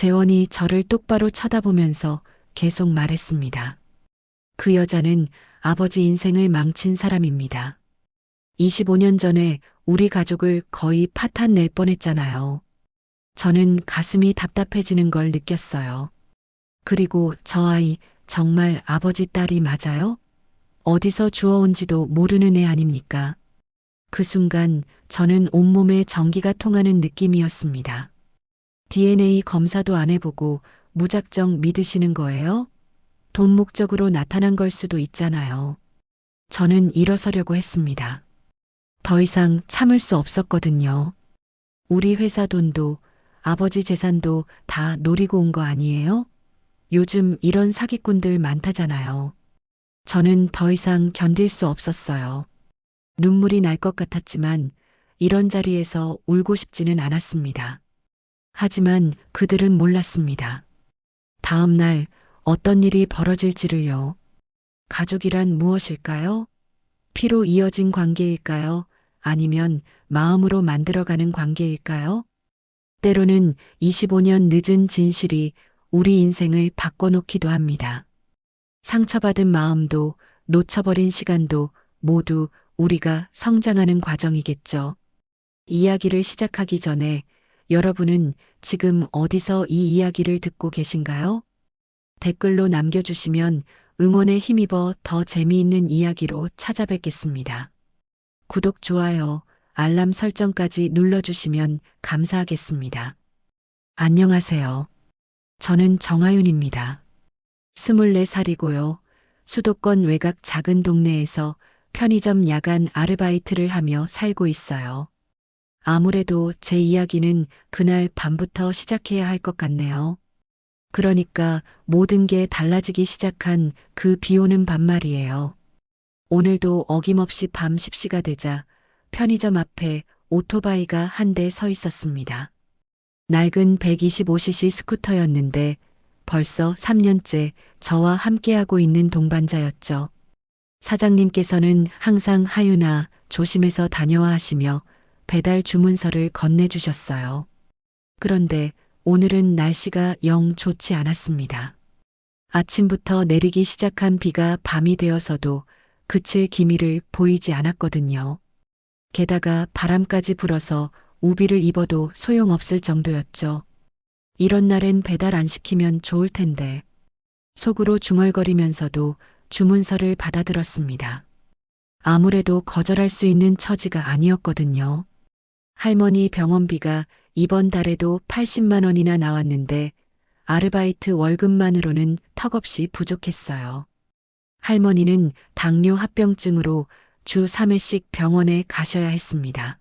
재원이 저를 똑바로 쳐다보면서 계속 말했습니다. 그 여자는 아버지 인생을 망친 사람입니다. 25년 전에 우리 가족을 거의 파탄 낼 뻔했잖아요. 저는 가슴이 답답해지는 걸 느꼈어요. 그리고 저 아이 정말 아버지 딸이 맞아요? 어디서 주워온지도 모르는 애 아닙니까? 그 순간 저는 온몸에 전기가 통하는 느낌이었습니다. DNA 검사도 안 해보고 무작정 믿으시는 거예요? 돈 목적으로 나타난 걸 수도 있잖아요. 저는 일어서려고 했습니다. 더 이상 참을 수 없었거든요. 우리 회사 돈도 아버지 재산도 다 노리고 온 거 아니에요? 요즘 이런 사기꾼들 많다잖아요. 저는 더 이상 견딜 수 없었어요. 눈물이 날 것 같았지만 이런 자리에서 울고 싶지는 않았습니다. 하지만 그들은 몰랐습니다. 다음 날 어떤 일이 벌어질지를요. 가족이란 무엇일까요? 피로 이어진 관계일까요? 아니면 마음으로 만들어가는 관계일까요? 때로는 25년 늦은 진실이 우리 인생을 바꿔놓기도 합니다. 상처받은 마음도 놓쳐버린 시간도 모두 우리가 성장하는 과정이겠죠. 이야기를 시작하기 전에 여러분은 지금 어디서 이 이야기를 듣고 계신가요? 댓글로 남겨주시면 응원에 힘입어 더 재미있는 이야기로 찾아뵙겠습니다. 구독, 좋아요, 알람 설정까지 눌러주시면 감사하겠습니다. 안녕하세요. 저는 정하윤입니다. 24살이고요. 수도권 외곽 작은 동네에서 편의점 야간 아르바이트를 하며 살고 있어요. 아무래도 제 이야기는 그날 밤부터 시작해야 할 것 같네요. 그러니까 모든 게 달라지기 시작한 그 비 오는 밤 말이에요. 오늘도 어김없이 밤 10시가 되자 편의점 앞에 오토바이가 한 대 서 있었습니다. 낡은 125cc 스쿠터였는데 벌써 3년째 저와 함께하고 있는 동반자였죠. 사장님께서는 항상 하윤아 조심해서 다녀와 하시며 배달 주문서를 건네주셨어요. 그런데 오늘은 날씨가 영 좋지 않았습니다. 아침부터 내리기 시작한 비가 밤이 되어서도 그칠 기미를 보이지 않았거든요. 게다가 바람까지 불어서 우비를 입어도 소용없을 정도였죠. 이런 날엔 배달 안 시키면 좋을 텐데. 속으로 중얼거리면서도 주문서를 받아들었습니다. 아무래도 거절할 수 있는 처지가 아니었거든요. 할머니 병원비가 이번 달에도 80만 원이나 나왔는데 아르바이트 월급만으로는 턱없이 부족했어요. 할머니는 당뇨 합병증으로 주 3회씩 병원에 가셔야 했습니다.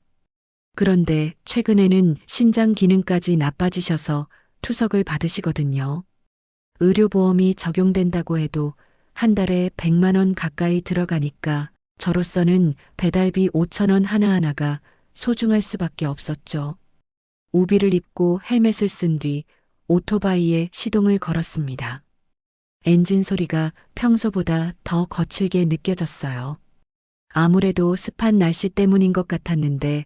그런데 최근에는 신장 기능까지 나빠지셔서 투석을 받으시거든요. 의료보험이 적용된다고 해도 한 달에 100만 원 가까이 들어가니까 저로서는 배달비 5천 원 하나하나가 소중할 수밖에 없었죠. 우비를 입고 헬멧을 쓴 뒤 오토바이에 시동을 걸었습니다. 엔진 소리가 평소보다 더 거칠게 느껴졌어요. 아무래도 습한 날씨 때문인 것 같았는데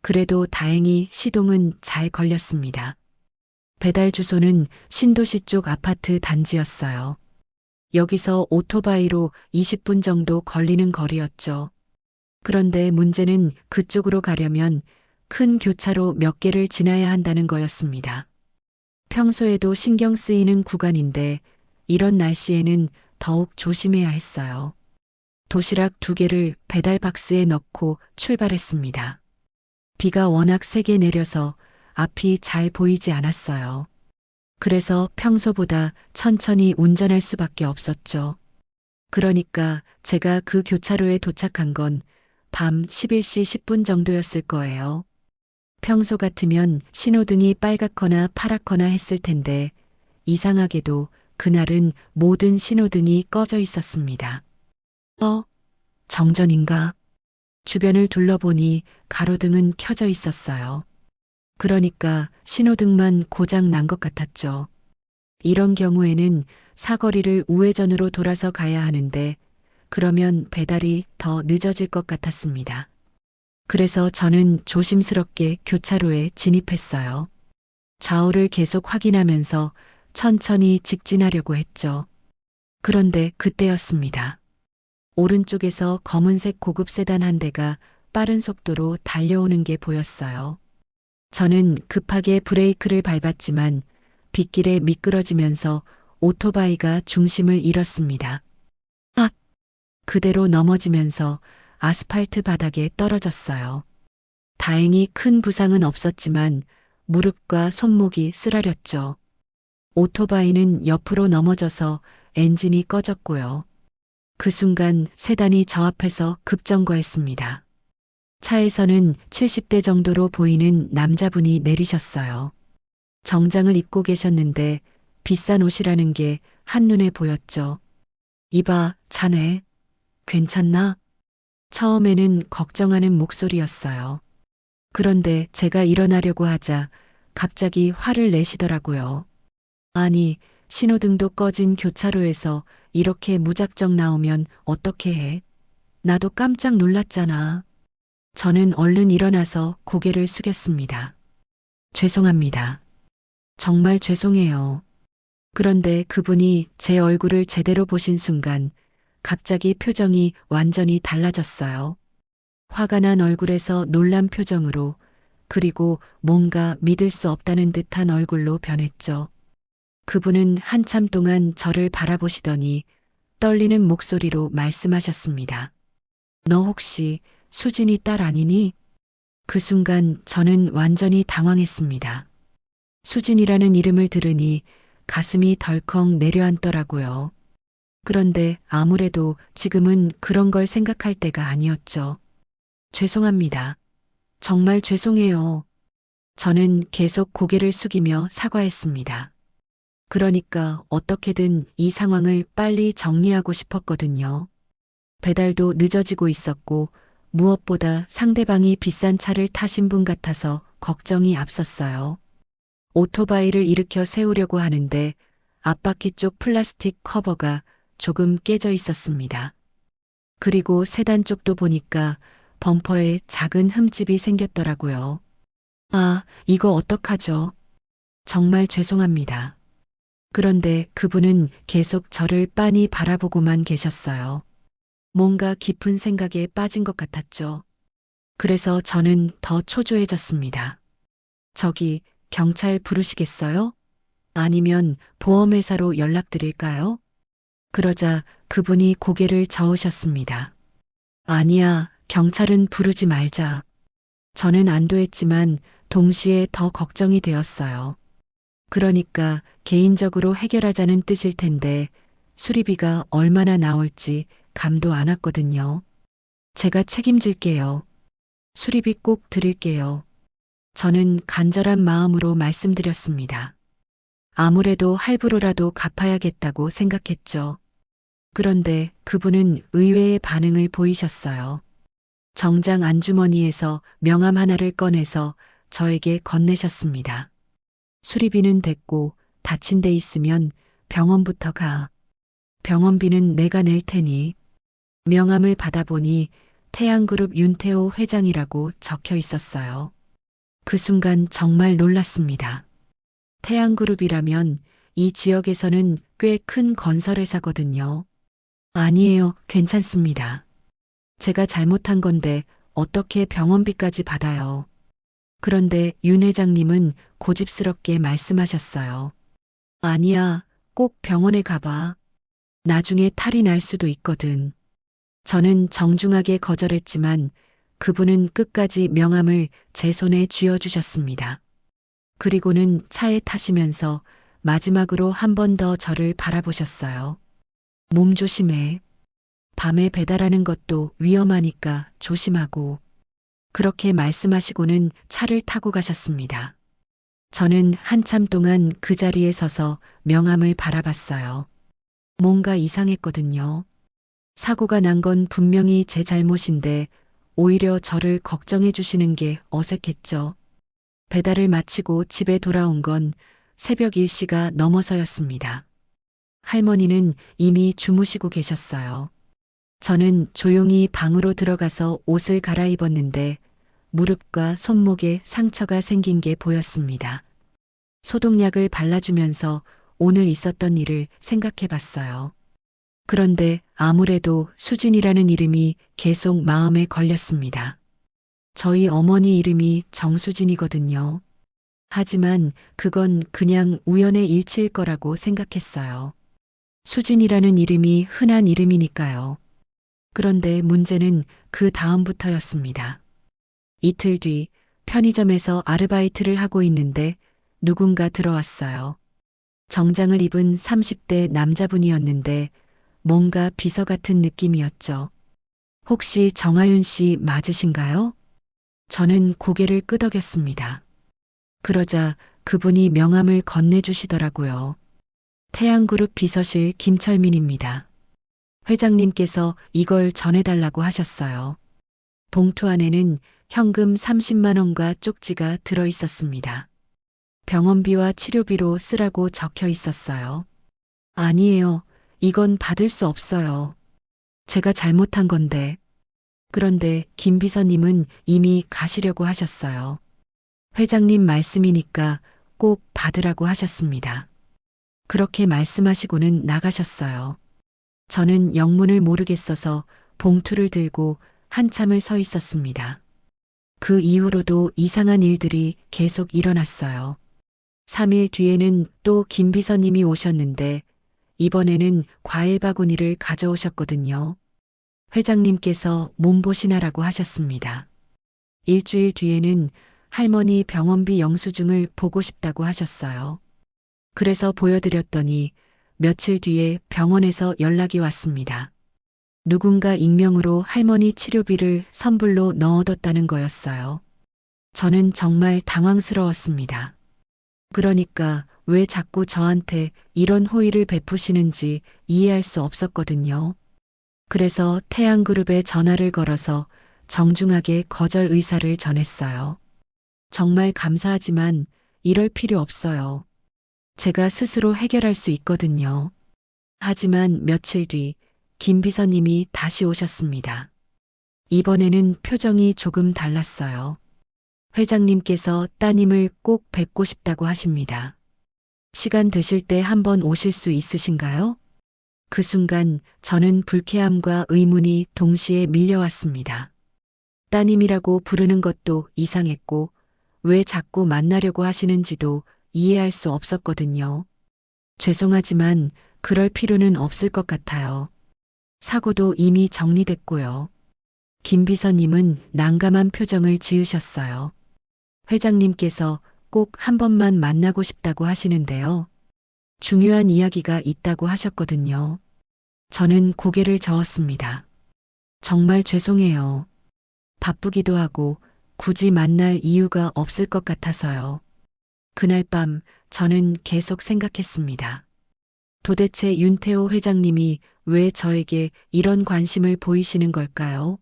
그래도 다행히 시동은 잘 걸렸습니다. 배달 주소는 신도시 쪽 아파트 단지였어요. 여기서 오토바이로 20분 정도 걸리는 거리였죠. 그런데 문제는 그쪽으로 가려면 큰 교차로 몇 개를 지나야 한다는 거였습니다. 평소에도 신경 쓰이는 구간인데 이런 날씨에는 더욱 조심해야 했어요. 도시락 2개를 배달 박스에 넣고 출발했습니다. 비가 워낙 세게 내려서 앞이 잘 보이지 않았어요. 그래서 평소보다 천천히 운전할 수밖에 없었죠. 그러니까 제가 그 교차로에 도착한 건 밤 11시 10분 정도였을 거예요. 평소 같으면 신호등이 빨갛거나 파랗거나 했을 텐데 이상하게도 그날은 모든 신호등이 꺼져 있었습니다. 정전인가? 주변을 둘러보니 가로등은 켜져 있었어요. 그러니까 신호등만 고장 난 것 같았죠. 이런 경우에는 사거리를 우회전으로 돌아서 가야 하는데 그러면 배달이 더 늦어질 것 같았습니다. 그래서 저는 조심스럽게 교차로에 진입했어요. 좌우를 계속 확인하면서 천천히 직진하려고 했죠. 그런데 그때였습니다. 오른쪽에서 검은색 고급 세단 한 대가 빠른 속도로 달려오는 게 보였어요. 저는 급하게 브레이크를 밟았지만 빗길에 미끄러지면서 오토바이가 중심을 잃었습니다. 아! 그대로 넘어지면서 아스팔트 바닥에 떨어졌어요. 다행히 큰 부상은 없었지만 무릎과 손목이 쓰라렸죠. 오토바이는 옆으로 넘어져서 엔진이 꺼졌고요. 그 순간 세단이 저 앞에서 급정거했습니다. 차에서는 70대 정도로 보이는 남자분이 내리셨어요. 정장을 입고 계셨는데 비싼 옷이라는 게 한눈에 보였죠. 이봐, 자네. 괜찮나? 처음에는 걱정하는 목소리였어요. 그런데 제가 일어나려고 하자 갑자기 화를 내시더라고요. 아니, 신호등도 꺼진 교차로에서 이렇게 무작정 나오면 어떻게 해? 나도 깜짝 놀랐잖아. 저는 얼른 일어나서 고개를 숙였습니다. 죄송합니다. 정말 죄송해요. 그런데 그분이 제 얼굴을 제대로 보신 순간 갑자기 표정이 완전히 달라졌어요. 화가 난 얼굴에서 놀란 표정으로, 그리고 뭔가 믿을 수 없다는 듯한 얼굴로 변했죠. 그분은 한참 동안 저를 바라보시더니 떨리는 목소리로 말씀하셨습니다. 너 혹시 수진이 딸 아니니? 그 순간 저는 완전히 당황했습니다. 수진이라는 이름을 들으니 가슴이 덜컥 내려앉더라고요. 그런데 아무래도 지금은 그런 걸 생각할 때가 아니었죠. 죄송합니다. 정말 죄송해요. 저는 계속 고개를 숙이며 사과했습니다. 그러니까 어떻게든 이 상황을 빨리 정리하고 싶었거든요. 배달도 늦어지고 있었고 무엇보다 상대방이 비싼 차를 타신 분 같아서 걱정이 앞섰어요. 오토바이를 일으켜 세우려고 하는데 앞바퀴 쪽 플라스틱 커버가 조금 깨져 있었습니다. 그리고 세단 쪽도 보니까 범퍼에 작은 흠집이 생겼더라고요. 아, 이거 어떡하죠? 정말 죄송합니다. 그런데 그분은 계속 저를 빤히 바라보고만 계셨어요. 뭔가 깊은 생각에 빠진 것 같았죠. 그래서 저는 더 초조해졌습니다. 저기, 경찰 부르시겠어요? 아니면 보험회사로 연락드릴까요? 그러자 그분이 고개를 저으셨습니다. 아니야, 경찰은 부르지 말자. 저는 안도했지만 동시에 더 걱정이 되었어요. 그러니까 개인적으로 해결하자는 뜻일 텐데 수리비가 얼마나 나올지 감도 안 왔거든요. 제가 책임질게요. 수리비 꼭 드릴게요. 저는 간절한 마음으로 말씀드렸습니다. 아무래도 할부로라도 갚아야겠다고 생각했죠. 그런데 그분은 의외의 반응을 보이셨어요. 정장 안주머니에서 명함 하나를 꺼내서 저에게 건네셨습니다. 수리비는 됐고 다친 데 있으면 병원부터 가. 병원비는 내가 낼 테니. 명함을 받아보니 태양그룹 윤태호 회장이라고 적혀 있었어요. 그 순간 정말 놀랐습니다. 태양그룹이라면 이 지역에서는 꽤 큰 건설회사거든요. 아니에요, 괜찮습니다. 제가 잘못한 건데 어떻게 병원비까지 받아요. 그런데 윤 회장님은 고집스럽게 말씀하셨어요. 아니야, 꼭 병원에 가봐. 나중에 탈이 날 수도 있거든. 저는 정중하게 거절했지만 그분은 끝까지 명함을 제 손에 쥐어주셨습니다. 그리고는 차에 타시면서 마지막으로 한 번 더 저를 바라보셨어요. 몸 조심해. 밤에 배달하는 것도 위험하니까 조심하고. 그렇게 말씀하시고는 차를 타고 가셨습니다. 저는 한참 동안 그 자리에 서서 명함을 바라봤어요. 뭔가 이상했거든요. 사고가 난 건 분명히 제 잘못인데 오히려 저를 걱정해 주시는 게 어색했죠. 배달을 마치고 집에 돌아온 건 새벽 1시가 넘어서였습니다. 할머니는 이미 주무시고 계셨어요. 저는 조용히 방으로 들어가서 옷을 갈아입었는데 무릎과 손목에 상처가 생긴 게 보였습니다. 소독약을 발라주면서 오늘 있었던 일을 생각해 봤어요. 그런데 아무래도 수진이라는 이름이 계속 마음에 걸렸습니다. 저희 어머니 이름이 정수진이거든요. 하지만 그건 그냥 우연의 일치일 거라고 생각했어요. 수진이라는 이름이 흔한 이름이니까요. 그런데 문제는 그 다음부터였습니다. 이틀 뒤 편의점에서 아르바이트를 하고 있는데 누군가 들어왔어요. 정장을 입은 30대 남자분이었는데 뭔가 비서 같은 느낌이었죠. 혹시 정하윤 씨 맞으신가요? 저는 고개를 끄덕였습니다. 그러자 그분이 명함을 건네주시더라고요. 태양그룹 비서실 김철민입니다. 회장님께서 이걸 전해달라고 하셨어요. 봉투 안에는 현금 30만 원과 쪽지가 들어 있었습니다. 병원비와 치료비로 쓰라고 적혀 있었어요. 아니에요. 이건 받을 수 없어요. 제가 잘못한 건데. 그런데 김 비서님은 이미 가시려고 하셨어요. 회장님 말씀이니까 꼭 받으라고 하셨습니다. 그렇게 말씀하시고는 나가셨어요. 저는 영문을 모르겠어서 봉투를 들고 한참을 서 있었습니다. 그 이후로도 이상한 일들이 계속 일어났어요. 3일 뒤에는 또 김 비서님이 오셨는데 이번에는 과일 바구니를 가져오셨거든요. 회장님께서 몸보신하라고 하셨습니다. 일주일 뒤에는 할머니 병원비 영수증을 보고 싶다고 하셨어요. 그래서 보여드렸더니 며칠 뒤에 병원에서 연락이 왔습니다. 누군가 익명으로 할머니 치료비를 선불로 넣어뒀다는 거였어요. 저는 정말 당황스러웠습니다. 그러니까 왜 자꾸 저한테 이런 호의를 베푸시는지 이해할 수 없었거든요. 그래서 태양그룹에 전화를 걸어서 정중하게 거절 의사를 전했어요. 정말 감사하지만 이럴 필요 없어요. 제가 스스로 해결할 수 있거든요. 하지만 며칠 뒤 김 비서님이 다시 오셨습니다. 이번에는 표정이 조금 달랐어요. 회장님께서 따님을 꼭 뵙고 싶다고 하십니다. 시간 되실 때 한번 오실 수 있으신가요? 그 순간 저는 불쾌함과 의문이 동시에 밀려왔습니다. 따님이라고 부르는 것도 이상했고 왜 자꾸 만나려고 하시는지도 이해할 수 없었거든요. 죄송하지만 그럴 필요는 없을 것 같아요. 사고도 이미 정리됐고요. 김 비서님은 난감한 표정을 지으셨어요. 회장님께서 꼭 한 번만 만나고 싶다고 하시는데요. 중요한 이야기가 있다고 하셨거든요. 저는 고개를 저었습니다. 정말 죄송해요. 바쁘기도 하고 굳이 만날 이유가 없을 것 같아서요. 그날 밤 저는 계속 생각했습니다. 도대체 윤태호 회장님이 왜 저에게 이런 관심을 보이시는 걸까요?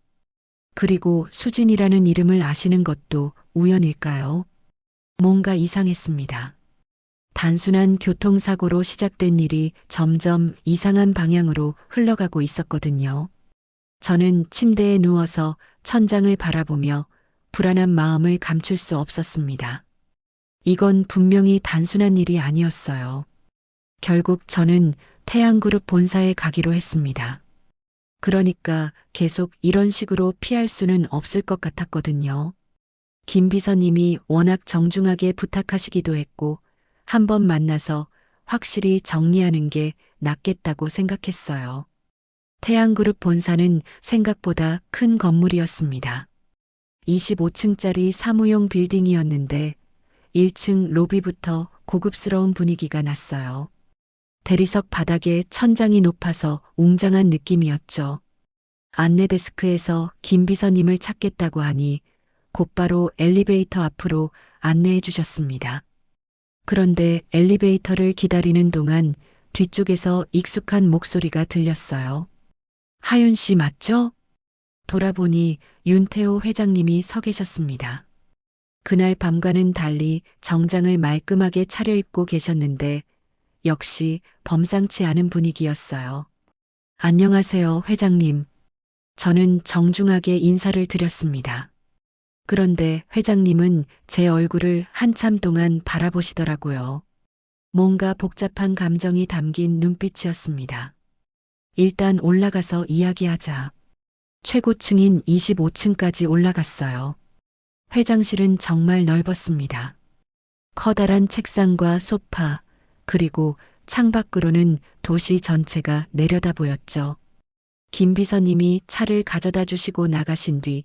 그리고 수진이라는 이름을 아시는 것도 우연일까요? 뭔가 이상했습니다. 단순한 교통사고로 시작된 일이 점점 이상한 방향으로 흘러가고 있었거든요. 저는 침대에 누워서 천장을 바라보며 불안한 마음을 감출 수 없었습니다. 이건 분명히 단순한 일이 아니었어요. 결국 저는 태양그룹 본사에 가기로 했습니다. 그러니까 계속 이런 식으로 피할 수는 없을 것 같았거든요. 김 비서님이 워낙 정중하게 부탁하시기도 했고 한 번 만나서 확실히 정리하는 게 낫겠다고 생각했어요. 태양그룹 본사는 생각보다 큰 건물이었습니다. 25층짜리 사무용 빌딩이었는데 1층 로비부터 고급스러운 분위기가 났어요. 대리석 바닥에 천장이 높아서 웅장한 느낌이었죠. 안내 데스크에서 김 비서님을 찾겠다고 하니 곧바로 엘리베이터 앞으로 안내해 주셨습니다. 그런데 엘리베이터를 기다리는 동안 뒤쪽에서 익숙한 목소리가 들렸어요. 하윤 씨 맞죠? 돌아보니 윤태호 회장님이 서 계셨습니다. 그날 밤과는 달리 정장을 말끔하게 차려입고 계셨는데 역시 범상치 않은 분위기였어요. 안녕하세요, 회장님. 저는 정중하게 인사를 드렸습니다. 그런데 회장님은 제 얼굴을 한참 동안 바라보시더라고요. 뭔가 복잡한 감정이 담긴 눈빛이었습니다. 일단 올라가서 이야기하자. 최고층인 25층까지 올라갔어요. 회장실은 정말 넓었습니다. 커다란 책상과 소파, 그리고 창밖으로는 도시 전체가 내려다 보였죠. 김 비서님이 차를 가져다 주시고 나가신 뒤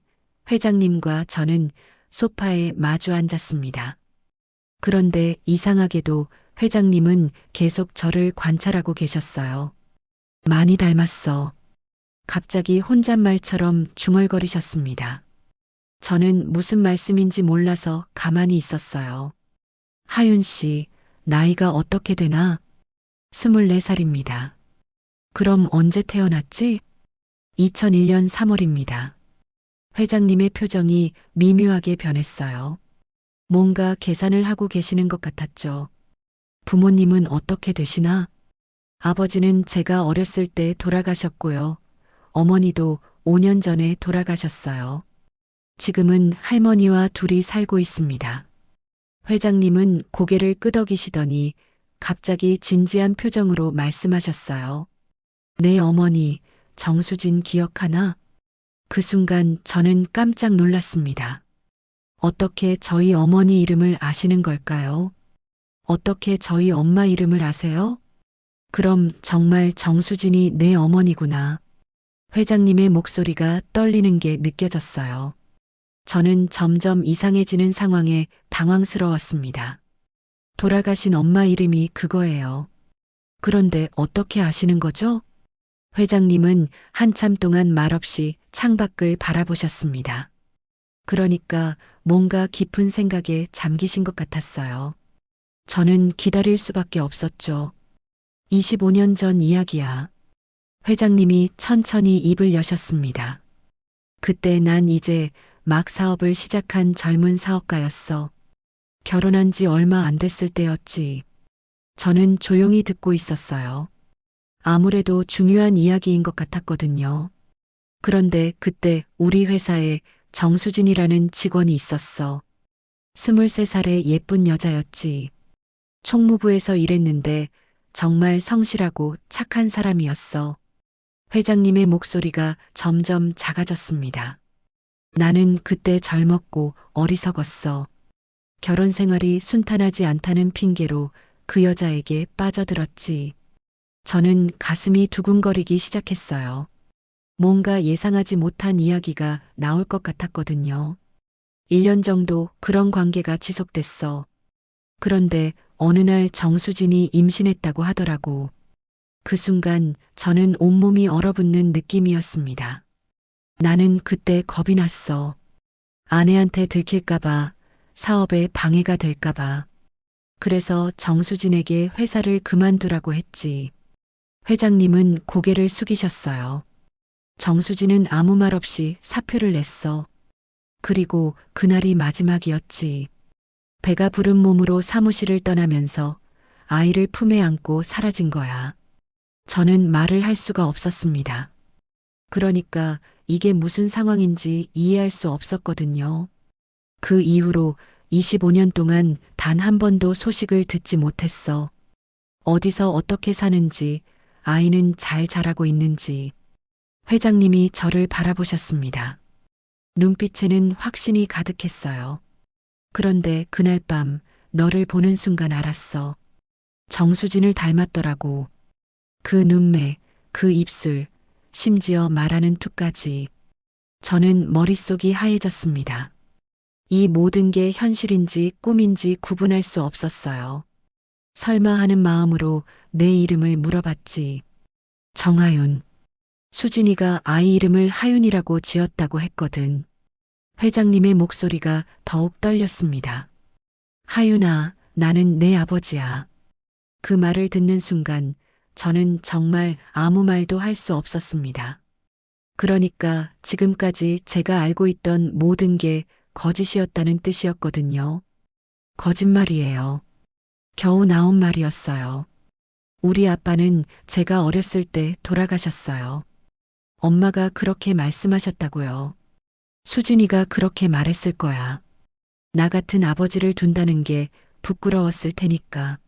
회장님과 저는 소파에 마주 앉았습니다. 그런데 이상하게도 회장님은 계속 저를 관찰하고 계셨어요. 많이 닮았어. 갑자기 혼잣말처럼 중얼거리셨습니다. 저는 무슨 말씀인지 몰라서 가만히 있었어요. 하윤 씨, 나이가 어떻게 되나? 24살입니다. 그럼 언제 태어났지? 2001년 3월입니다. 회장님의 표정이 미묘하게 변했어요. 뭔가 계산을 하고 계시는 것 같았죠. 부모님은 어떻게 되시나? 아버지는 제가 어렸을 때 돌아가셨고요. 어머니도 5년 전에 돌아가셨어요. 지금은 할머니와 둘이 살고 있습니다. 회장님은 고개를 끄덕이시더니 갑자기 진지한 표정으로 말씀하셨어요. 내 어머니, 정수진 기억하나? 그 순간 저는 깜짝 놀랐습니다. 어떻게 저희 어머니 이름을 아시는 걸까요? 어떻게 저희 엄마 이름을 아세요? 그럼 정말 정수진이 내 어머니구나. 회장님의 목소리가 떨리는 게 느껴졌어요. 저는 점점 이상해지는 상황에 당황스러웠습니다. 돌아가신 엄마 이름이 그거예요. 그런데 어떻게 아시는 거죠? 회장님은 한참 동안 말없이 창밖을 바라보셨습니다. 그러니까 뭔가 깊은 생각에 잠기신 것 같았어요. 저는 기다릴 수밖에 없었죠. 25년 전 이야기야. 회장님이 천천히 입을 여셨습니다. 그때 난 이제 막 사업을 시작한 젊은 사업가였어. 결혼한 지 얼마 안 됐을 때였지. 저는 조용히 듣고 있었어요. 아무래도 중요한 이야기인 것 같았거든요. 그런데 그때 우리 회사에 정수진이라는 직원이 있었어. 23살의 예쁜 여자였지. 총무부에서 일했는데 정말 성실하고 착한 사람이었어. 회장님의 목소리가 점점 작아졌습니다. 나는 그때 젊었고 어리석었어. 결혼 생활이 순탄하지 않다는 핑계로 그 여자에게 빠져들었지. 저는 가슴이 두근거리기 시작했어요. 뭔가 예상하지 못한 이야기가 나올 것 같았거든요. 1년 정도 그런 관계가 지속됐어. 그런데 어느 날 정수진이 임신했다고 하더라고. 그 순간 저는 온몸이 얼어붙는 느낌이었습니다. 나는 그때 겁이 났어. 아내한테 들킬까봐, 사업에 방해가 될까봐. 그래서 정수진에게 회사를 그만두라고 했지. 회장님은 고개를 숙이셨어요. 정수진은 아무 말 없이 사표를 냈어. 그리고 그날이 마지막이었지. 배가 부른 몸으로 사무실을 떠나면서 아이를 품에 안고 사라진 거야. 저는 말을 할 수가 없었습니다. 그러니까 이게 무슨 상황인지 이해할 수 없었거든요. 그 이후로 25년 동안 단 한 번도 소식을 듣지 못했어. 어디서 어떻게 사는지, 아이는 잘 자라고 있는지. 회장님이 저를 바라보셨습니다. 눈빛에는 확신이 가득했어요. 그런데 그날 밤 너를 보는 순간 알았어. 정수진을 닮았더라고. 그 눈매, 그 입술, 심지어 말하는 툭까지. 저는 머릿속이 하얘졌습니다. 이 모든 게 현실인지 꿈인지 구분할 수 없었어요. 설마 하는 마음으로 내 이름을 물어봤지. 정하윤. 수진이가 아이 이름을 하윤이라고 지었다고 했거든. 회장님의 목소리가 더욱 떨렸습니다. 하윤아, 나는 내 아버지야. 그 말을 듣는 순간 저는 정말 아무 말도 할 수 없었습니다. 그러니까 지금까지 제가 알고 있던 모든 게 거짓이었다는 뜻이었거든요. 거짓말이에요. 겨우 나온 말이었어요. 우리 아빠는 제가 어렸을 때 돌아가셨어요. 엄마가 그렇게 말씀하셨다고요. 수진이가 그렇게 말했을 거야. 나 같은 아버지를 둔다는 게 부끄러웠을 테니까.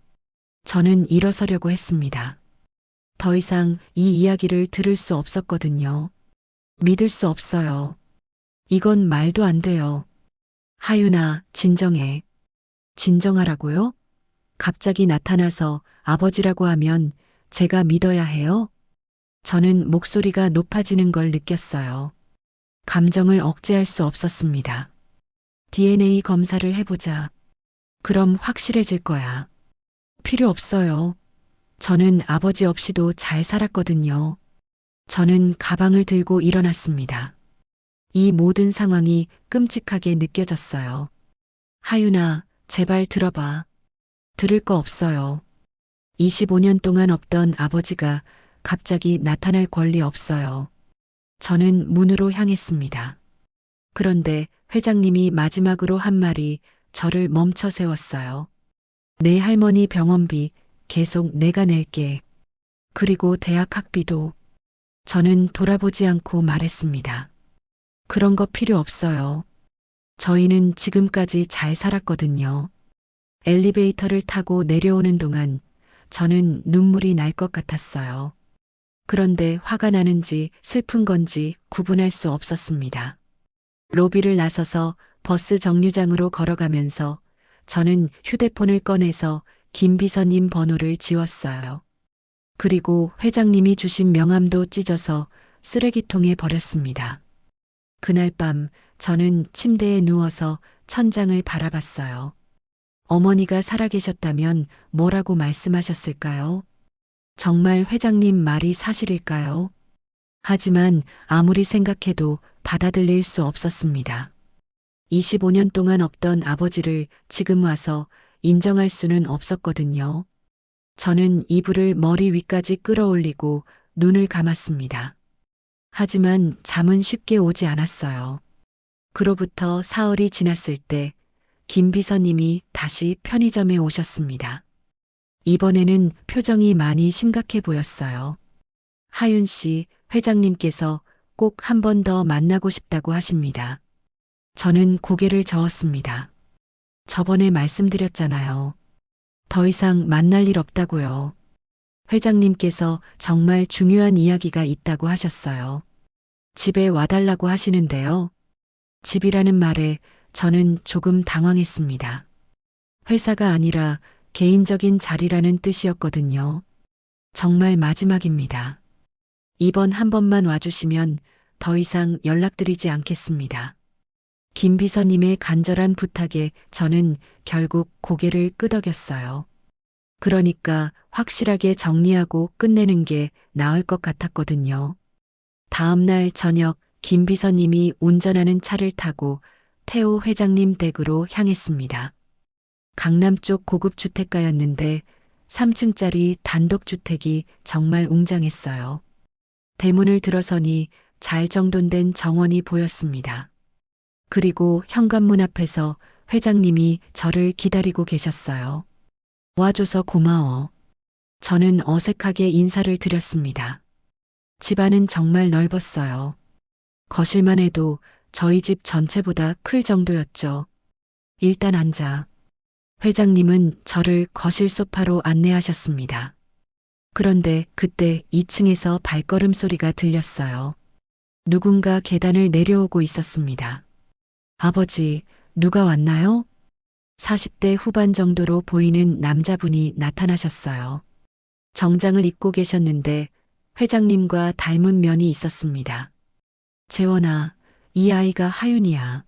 저는 일어서려고 했습니다. 더 이상 이 이야기를 들을 수 없었거든요. 믿을 수 없어요. 이건 말도 안 돼요. 하윤아, 진정해. 진정하라고요? 갑자기 나타나서 아버지라고 하면 제가 믿어야 해요? 저는 목소리가 높아지는 걸 느꼈어요. 감정을 억제할 수 없었습니다. DNA 검사를 해보자. 그럼 확실해질 거야. 필요 없어요. 저는 아버지 없이도 잘 살았거든요. 저는 가방을 들고 일어났습니다. 이 모든 상황이 끔찍하게 느껴졌어요. 하윤아, 제발 들어봐. 들을 거 없어요. 25년 동안 없던 아버지가 갑자기 나타날 권리 없어요. 저는 문으로 향했습니다. 그런데 회장님이 마지막으로 한 말이 저를 멈춰 세웠어요. 내 할머니 병원비 계속 내가 낼게. 그리고 대학 학비도. 저는 돌아보지 않고 말했습니다. 그런 거 필요 없어요. 저희는 지금까지 잘 살았거든요. 엘리베이터를 타고 내려오는 동안 저는 눈물이 날 것 같았어요. 그런데 화가 나는지 슬픈 건지 구분할 수 없었습니다. 로비를 나서서 버스 정류장으로 걸어가면서 저는 휴대폰을 꺼내서 김 비서님 번호를 지웠어요. 그리고 회장님이 주신 명함도 찢어서 쓰레기통에 버렸습니다. 그날 밤 저는 침대에 누워서 천장을 바라봤어요. 어머니가 살아계셨다면 뭐라고 말씀하셨을까요? 정말 회장님 말이 사실일까요? 하지만 아무리 생각해도 받아들일 수 없었습니다. 25년 동안 없던 아버지를 지금 와서 인정할 수는 없었거든요. 저는 이불을 머리 위까지 끌어올리고 눈을 감았습니다. 하지만 잠은 쉽게 오지 않았어요. 그로부터 사흘이 지났을 때 김 비서님이 다시 편의점에 오셨습니다. 이번에는 표정이 많이 심각해 보였어요. 하윤 씨, 회장님께서 꼭 한 번 더 만나고 싶다고 하십니다. 저는 고개를 저었습니다. 저번에 말씀드렸잖아요. 더 이상 만날 일 없다고요. 회장님께서 정말 중요한 이야기가 있다고 하셨어요. 집에 와달라고 하시는데요. 집이라는 말에 저는 조금 당황했습니다. 회사가 아니라 개인적인 자리라는 뜻이었거든요. 정말 마지막입니다. 이번 한 번만 와주시면 더 이상 연락드리지 않겠습니다. 김 비서님의 간절한 부탁에 저는 결국 고개를 끄덕였어요. 그러니까 확실하게 정리하고 끝내는 게 나을 것 같았거든요. 다음 날 저녁 김 비서님이 운전하는 차를 타고 태호 회장님 댁으로 향했습니다. 강남 쪽 고급 주택가였는데 3층짜리 단독주택이 정말 웅장했어요. 대문을 들어서니 잘 정돈된 정원이 보였습니다. 그리고 현관문 앞에서 회장님이 저를 기다리고 계셨어요. 와줘서 고마워. 저는 어색하게 인사를 드렸습니다. 집안은 정말 넓었어요. 거실만 해도 저희 집 전체보다 클 정도였죠. 일단 앉아. 회장님은 저를 거실 소파로 안내하셨습니다. 그런데 그때 2층에서 발걸음 소리가 들렸어요. 누군가 계단을 내려오고 있었습니다. 아버지, 누가 왔나요? 40대 후반 정도로 보이는 남자분이 나타나셨어요. 정장을 입고 계셨는데 회장님과 닮은 면이 있었습니다. 재원아, 이 아이가 하윤이야.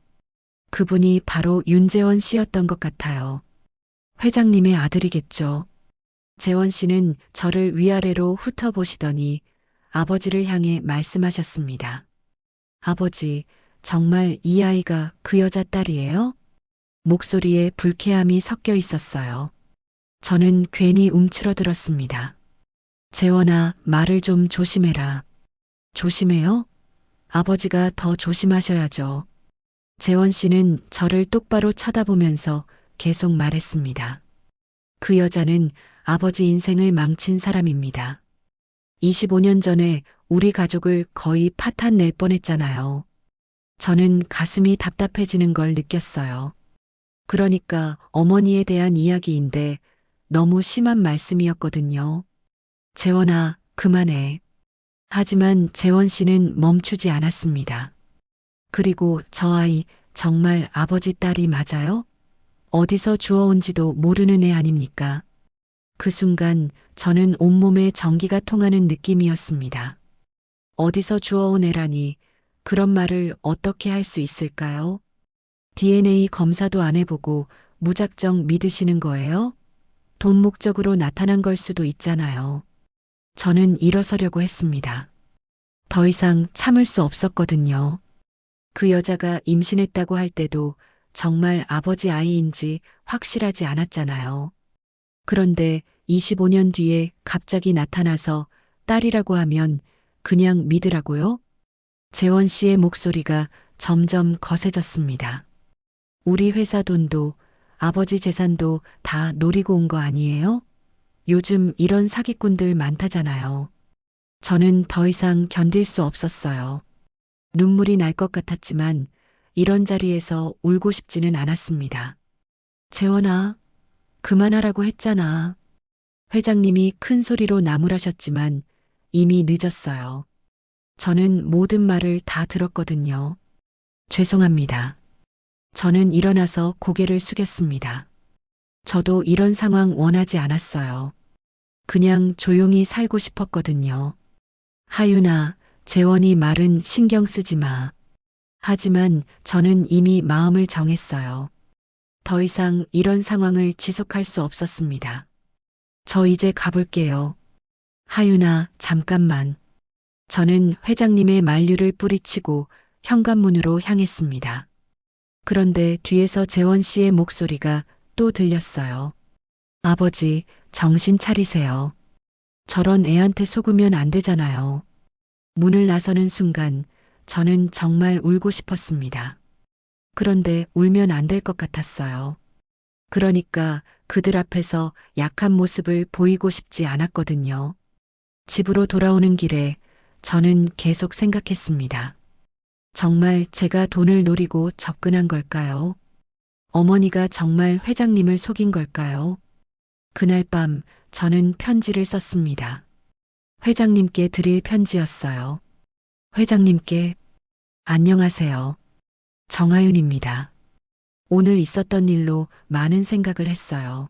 그분이 바로 윤재원 씨였던 것 같아요. 회장님의 아들이겠죠. 재원 씨는 저를 위아래로 훑어보시더니 아버지를 향해 말씀하셨습니다. 아버지, 정말 이 아이가 그 여자 딸이에요? 목소리에 불쾌함이 섞여 있었어요. 저는 괜히 움츠러들었습니다. 재원아, 말을 좀 조심해라. 조심해요? 아버지가 더 조심하셔야죠. 재원 씨는 저를 똑바로 쳐다보면서 계속 말했습니다. 그 여자는 아버지 인생을 망친 사람입니다. 25년 전에 우리 가족을 거의 파탄 낼 뻔했잖아요. 저는 가슴이 답답해지는 걸 느꼈어요. 그러니까 어머니에 대한 이야기인데 너무 심한 말씀이었거든요. 재원아, 그만해. 하지만 재원 씨는 멈추지 않았습니다. 그리고 저 아이 정말 아버지 딸이 맞아요? 어디서 주워온지도 모르는 애 아닙니까? 그 순간 저는 온몸에 전기가 통하는 느낌이었습니다. 어디서 주워온 애라니 그런 말을 어떻게 할 수 있을까요? DNA 검사도 안 해보고 무작정 믿으시는 거예요? 돈 목적으로 나타난 걸 수도 있잖아요. 저는 일어서려고 했습니다. 더 이상 참을 수 없었거든요. 그 여자가 임신했다고 할 때도 정말 아버지 아이인지 확실하지 않았잖아요. 그런데 25년 뒤에 갑자기 나타나서 딸이라고 하면 그냥 믿으라고요? 재원 씨의 목소리가 점점 거세졌습니다. 우리 회사 돈도 아버지 재산도 다 노리고 온 거 아니에요? 요즘 이런 사기꾼들 많다잖아요. 저는 더 이상 견딜 수 없었어요. 눈물이 날 것 같았지만 이런 자리에서 울고 싶지는 않았습니다. 재원아, 그만하라고 했잖아. 회장님이 큰 소리로 나무라셨지만 이미 늦었어요. 저는 모든 말을 다 들었거든요. 죄송합니다. 저는 일어나서 고개를 숙였습니다. 저도 이런 상황 원하지 않았어요. 그냥 조용히 살고 싶었거든요. 하윤아, 재원이 말은 신경 쓰지 마. 하지만 저는 이미 마음을 정했어요. 더 이상 이런 상황을 지속할 수 없었습니다. 저 이제 가볼게요. 하윤아, 잠깐만. 저는 회장님의 만류를 뿌리치고 현관문으로 향했습니다. 그런데 뒤에서 재원 씨의 목소리가 또 들렸어요. 아버지, 정신 차리세요. 저런 애한테 속으면 안 되잖아요. 문을 나서는 순간 저는 정말 울고 싶었습니다. 그런데 울면 안 될 것 같았어요. 그러니까 그들 앞에서 약한 모습을 보이고 싶지 않았거든요. 집으로 돌아오는 길에 저는 계속 생각했습니다. 정말 제가 돈을 노리고 접근한 걸까요? 어머니가 정말 회장님을 속인 걸까요? 그날 밤 저는 편지를 썼습니다. 회장님께 드릴 편지였어요. 회장님께 안녕하세요. 정하윤입니다. 오늘 있었던 일로 많은 생각을 했어요.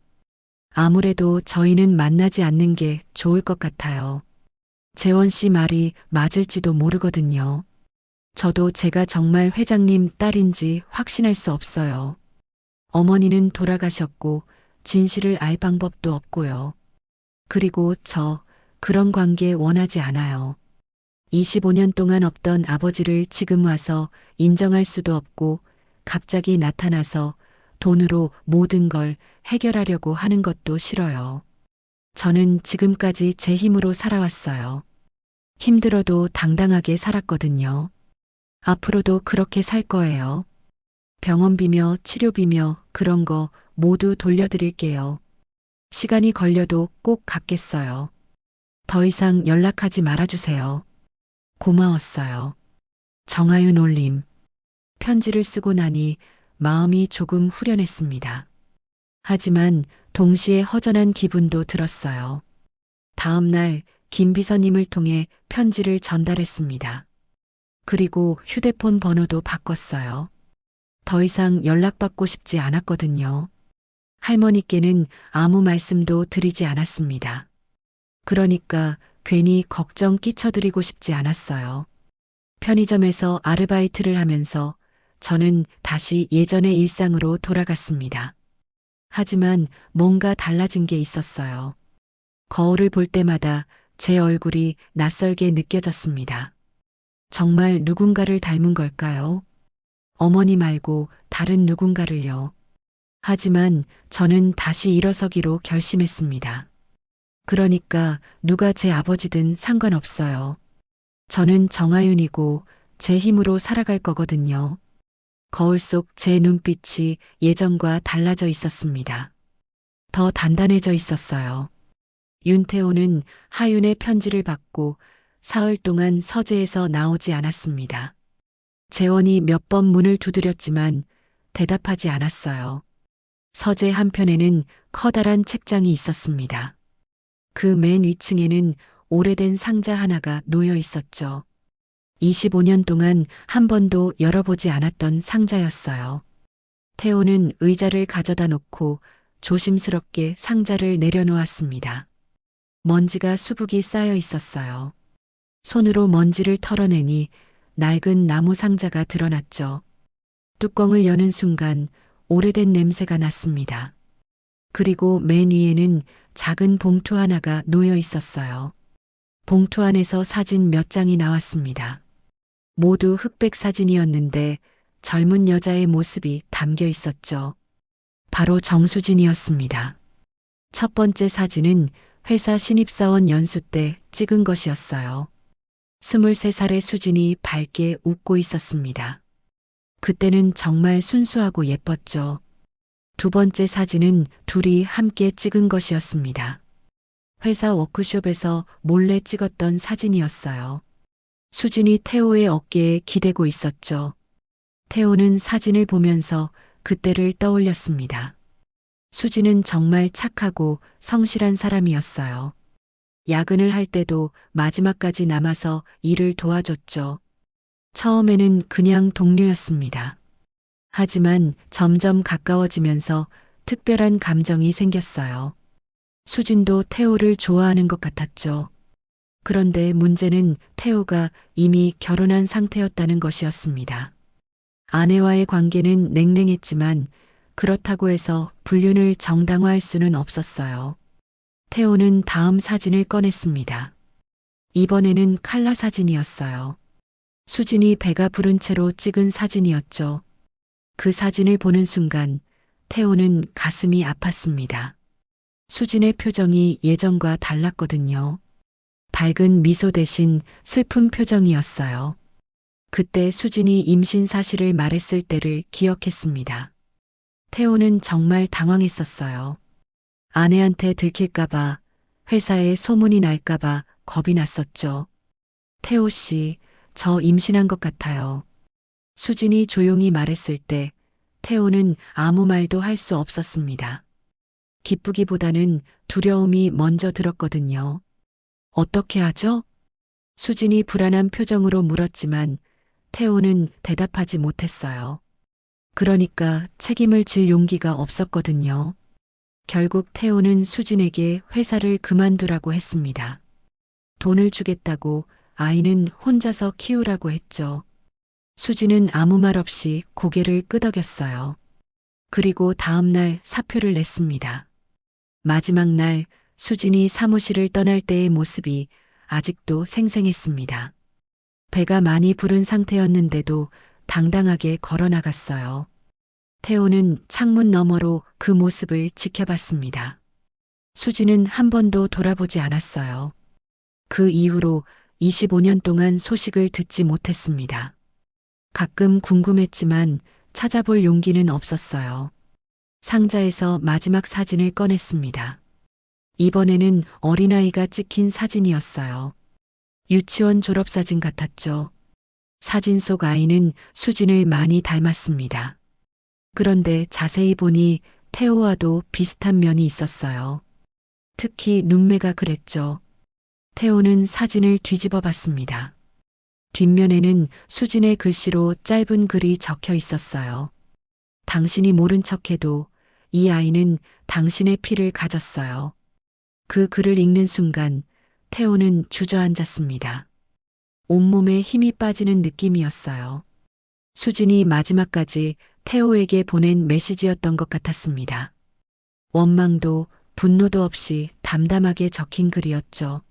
아무래도 저희는 만나지 않는 게 좋을 것 같아요. 재원 씨 말이 맞을지도 모르거든요. 저도 제가 정말 회장님 딸인지 확신할 수 없어요. 어머니는 돌아가셨고 진실을 알 방법도 없고요. 그리고 저 그런 관계 원하지 않아요. 25년 동안 없던 아버지를 지금 와서 인정할 수도 없고 갑자기 나타나서 돈으로 모든 걸 해결하려고 하는 것도 싫어요. 저는 지금까지 제 힘으로 살아왔어요. 힘들어도 당당하게 살았거든요. 앞으로도 그렇게 살 거예요. 병원비며 치료비며 그런 거 모두 돌려드릴게요. 시간이 걸려도 꼭 갚겠어요. 더 이상 연락하지 말아주세요. 고마웠어요. 정하윤 올림. 편지를 쓰고 나니 마음이 조금 후련했습니다. 하지만 동시에 허전한 기분도 들었어요. 다음 날 김 비서님을 통해 편지를 전달했습니다. 그리고 휴대폰 번호도 바꿨어요. 더 이상 연락받고 싶지 않았거든요. 할머니께는 아무 말씀도 드리지 않았습니다. 그러니까 괜히 걱정 끼쳐드리고 싶지 않았어요. 편의점에서 아르바이트를 하면서 저는 다시 예전의 일상으로 돌아갔습니다. 하지만 뭔가 달라진 게 있었어요. 거울을 볼 때마다 제 얼굴이 낯설게 느껴졌습니다. 정말 누군가를 닮은 걸까요? 어머니 말고 다른 누군가를요. 하지만 저는 다시 일어서기로 결심했습니다. 그러니까 누가 제 아버지든 상관없어요. 저는 정하윤이고 제 힘으로 살아갈 거거든요. 거울 속 제 눈빛이 예전과 달라져 있었습니다. 더 단단해져 있었어요. 윤태호는 하윤의 편지를 받고 사흘 동안 서재에서 나오지 않았습니다. 재원이 몇 번 문을 두드렸지만 대답하지 않았어요. 서재 한편에는 커다란 책장이 있었습니다. 그 맨 위층에는 오래된 상자 하나가 놓여 있었죠. 25년 동안 한 번도 열어보지 않았던 상자였어요. 태호는 의자를 가져다 놓고 조심스럽게 상자를 내려놓았습니다. 먼지가 수북이 쌓여 있었어요. 손으로 먼지를 털어내니 낡은 나무 상자가 드러났죠. 뚜껑을 여는 순간 오래된 냄새가 났습니다. 그리고 맨 위에는 작은 봉투 하나가 놓여 있었어요. 봉투 안에서 사진 몇 장이 나왔습니다. 모두 흑백 사진이었는데 젊은 여자의 모습이 담겨 있었죠. 바로 정수진이었습니다. 첫 번째 사진은 회사 신입사원 연수 때 찍은 것이었어요. 23살의 수진이 밝게 웃고 있었습니다. 그때는 정말 순수하고 예뻤죠. 두 번째 사진은 둘이 함께 찍은 것이었습니다. 회사 워크숍에서 몰래 찍었던 사진이었어요. 수진이 태호의 어깨에 기대고 있었죠. 태호는 사진을 보면서 그때를 떠올렸습니다. 수진은 정말 착하고 성실한 사람이었어요. 야근을 할 때도 마지막까지 남아서 일을 도와줬죠. 처음에는 그냥 동료였습니다. 하지만 점점 가까워지면서 특별한 감정이 생겼어요. 수진도 태호를 좋아하는 것 같았죠. 그런데 문제는 태호가 이미 결혼한 상태였다는 것이었습니다. 아내와의 관계는 냉랭했지만 그렇다고 해서 불륜을 정당화할 수는 없었어요. 태호는 다음 사진을 꺼냈습니다. 이번에는 칼라 사진이었어요. 수진이 배가 부른 채로 찍은 사진이었죠. 그 사진을 보는 순간 태호는 가슴이 아팠습니다. 수진의 표정이 예전과 달랐거든요. 밝은 미소 대신 슬픈 표정이었어요. 그때 수진이 임신 사실을 말했을 때를 기억했습니다. 태호는 정말 당황했었어요. 아내한테 들킬까봐, 회사에 소문이 날까봐 겁이 났었죠. 태호 씨, 저 임신한 것 같아요. 수진이 조용히 말했을 때 태호는 아무 말도 할 수 없었습니다. 기쁘기보다는 두려움이 먼저 들었거든요. 어떻게 하죠? 수진이 불안한 표정으로 물었지만 태호는 대답하지 못했어요. 그러니까 책임을 질 용기가 없었거든요. 결국 태호는 수진에게 회사를 그만두라고 했습니다. 돈을 주겠다고 아이는 혼자서 키우라고 했죠. 수진은 아무 말 없이 고개를 끄덕였어요. 그리고 다음 날 사표를 냈습니다. 마지막 날 수진이 사무실을 떠날 때의 모습이 아직도 생생했습니다. 배가 많이 부른 상태였는데도 당당하게 걸어 나갔어요. 태호는 창문 너머로 그 모습을 지켜봤습니다. 수진은 한 번도 돌아보지 않았어요. 그 이후로 25년 동안 소식을 듣지 못했습니다. 가끔 궁금했지만 찾아볼 용기는 없었어요. 상자에서 마지막 사진을 꺼냈습니다. 이번에는 어린아이가 찍힌 사진이었어요. 유치원 졸업사진 같았죠. 사진 속 아이는 수진을 많이 닮았습니다. 그런데 자세히 보니 태호와도 비슷한 면이 있었어요. 특히 눈매가 그랬죠. 태호는 사진을 뒤집어 봤습니다. 뒷면에는 수진의 글씨로 짧은 글이 적혀 있었어요. 당신이 모른 척해도 이 아이는 당신의 피를 가졌어요. 그 글을 읽는 순간 태호는 주저앉았습니다. 온몸에 힘이 빠지는 느낌이었어요. 수진이 마지막까지 태호에게 보낸 메시지였던 것 같았습니다. 원망도 분노도 없이 담담하게 적힌 글이었죠.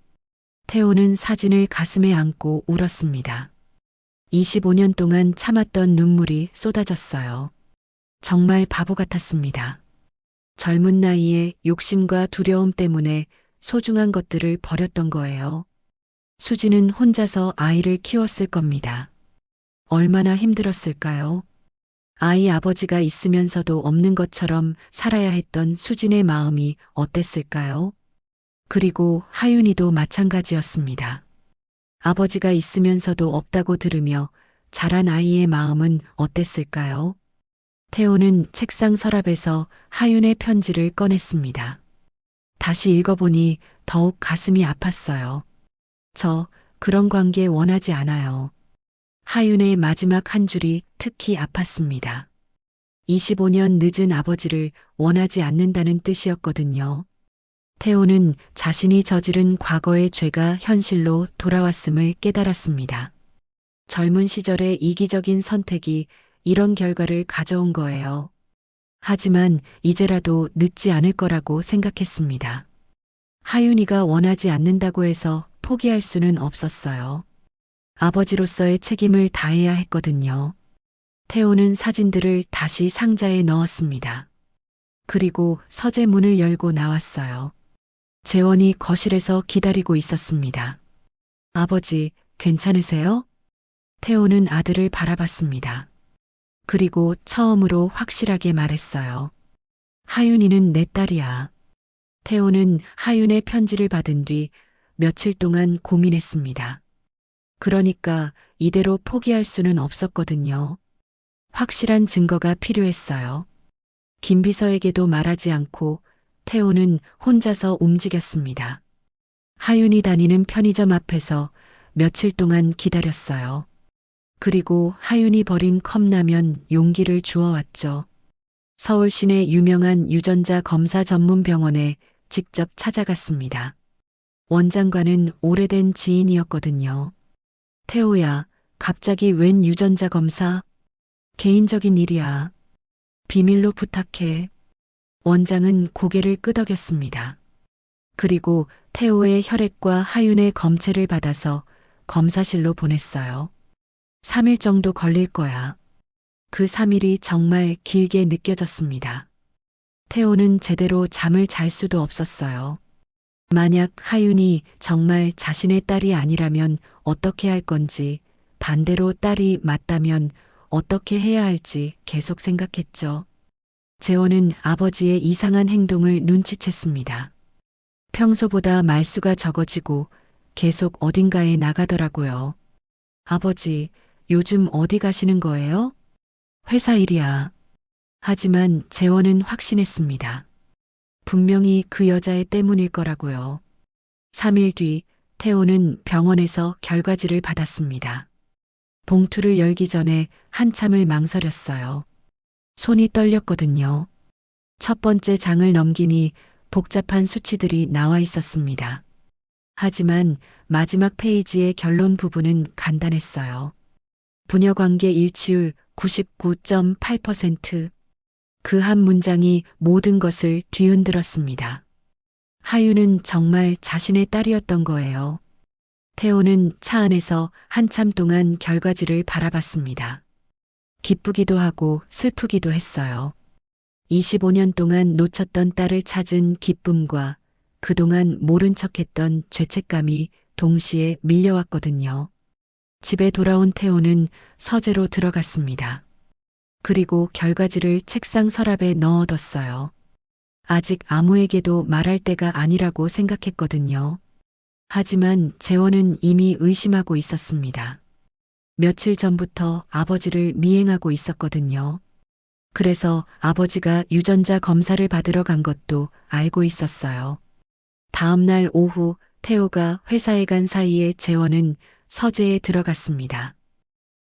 태호는 사진을 가슴에 안고 울었습니다. 25년 동안 참았던 눈물이 쏟아졌어요. 정말 바보 같았습니다. 젊은 나이에 욕심과 두려움 때문에 소중한 것들을 버렸던 거예요. 수지는 혼자서 아이를 키웠을 겁니다. 얼마나 힘들었을까요? 아이 아버지가 있으면서도 없는 것처럼 살아야 했던 수진의 마음이 어땠을까요? 그리고 하윤이도 마찬가지였습니다. 아버지가 있으면서도 없다고 들으며 자란 아이의 마음은 어땠을까요? 태호는 책상 서랍에서 하윤의 편지를 꺼냈습니다. 다시 읽어보니 더욱 가슴이 아팠어요. 저 그런 관계 원하지 않아요. 하윤의 마지막 한 줄이 특히 아팠습니다. 25년 늦은 아버지를 원하지 않는다는 뜻이었거든요. 태호는 자신이 저지른 과거의 죄가 현실로 돌아왔음을 깨달았습니다. 젊은 시절의 이기적인 선택이 이런 결과를 가져온 거예요. 하지만 이제라도 늦지 않을 거라고 생각했습니다. 하윤이가 원하지 않는다고 해서 포기할 수는 없었어요. 아버지로서의 책임을 다해야 했거든요. 태호는 사진들을 다시 상자에 넣었습니다. 그리고 서재 문을 열고 나왔어요. 재원이 거실에서 기다리고 있었습니다. 아버지, 괜찮으세요? 태호는 아들을 바라봤습니다. 그리고 처음으로 확실하게 말했어요. 하윤이는 내 딸이야. 태호는 하윤의 편지를 받은 뒤 며칠 동안 고민했습니다. 그러니까 이대로 포기할 수는 없었거든요. 확실한 증거가 필요했어요. 김비서에게도 말하지 않고 태호는 혼자서 움직였습니다. 하윤이 다니는 편의점 앞에서 며칠 동안 기다렸어요. 그리고 하윤이 버린 컵라면 용기를 주워왔죠. 서울 시내 유명한 유전자 검사 전문 병원에 직접 찾아갔습니다. 원장과는 오래된 지인이었거든요. 태호야, 갑자기 웬 유전자 검사? 개인적인 일이야. 비밀로 부탁해. 원장은 고개를 끄덕였습니다. 그리고 태호의 혈액과 하윤의 검체를 받아서 검사실로 보냈어요. 3일 정도 걸릴 거야. 그 3일이 정말 길게 느껴졌습니다. 태호는 제대로 잠을 잘 수도 없었어요. 만약 하윤이 정말 자신의 딸이 아니라면 어떻게 할 건지, 반대로 딸이 맞다면 어떻게 해야 할지 계속 생각했죠. 재원은 아버지의 이상한 행동을 눈치챘습니다. 평소보다 말수가 적어지고 계속 어딘가에 나가더라고요. 아버지, 요즘 어디 가시는 거예요? 회사 일이야. 하지만 재원은 확신했습니다. 분명히 그 여자의 때문일 거라고요. 3일 뒤 태호는 병원에서 결과지를 받았습니다. 봉투를 열기 전에 한참을 망설였어요. 손이 떨렸거든요. 첫 번째 장을 넘기니 복잡한 수치들이 나와 있었습니다. 하지만 마지막 페이지의 결론 부분은 간단했어요. 부녀관계 일치율 99.8%. 그 한 문장이 모든 것을 뒤흔들었습니다. 하윤은 정말 자신의 딸이었던 거예요. 태호는 차 안에서 한참 동안 결과지를 바라봤습니다. 기쁘기도 하고 슬프기도 했어요. 25년 동안 놓쳤던 딸을 찾은 기쁨과 그동안 모른 척했던 죄책감이 동시에 밀려왔거든요. 집에 돌아온 태호는 서재로 들어갔습니다. 그리고 결과지를 책상 서랍에 넣어뒀어요. 아직 아무에게도 말할 때가 아니라고 생각했거든요. 하지만 재원은 이미 의심하고 있었습니다. 며칠 전부터 아버지를 미행하고 있었거든요. 그래서 아버지가 유전자 검사를 받으러 간 것도 알고 있었어요. 다음 날 오후 태호가 회사에 간 사이에 재원은 서재에 들어갔습니다.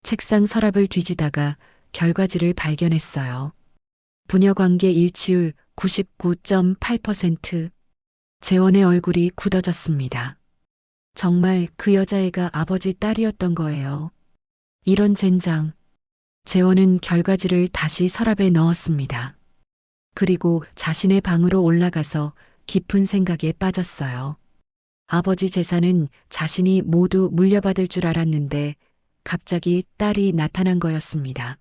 책상 서랍을 뒤지다가 결과지를 발견했어요. 부녀관계 일치율 99.8%. 재원의 얼굴이 굳어졌습니다. 정말 그 여자애가 아버지 딸이었던 거예요. 이런 젠장. 재원은 결과지를 다시 서랍에 넣었습니다. 그리고 자신의 방으로 올라가서 깊은 생각에 빠졌어요. 아버지 재산은 자신이 모두 물려받을 줄 알았는데 갑자기 딸이 나타난 거였습니다.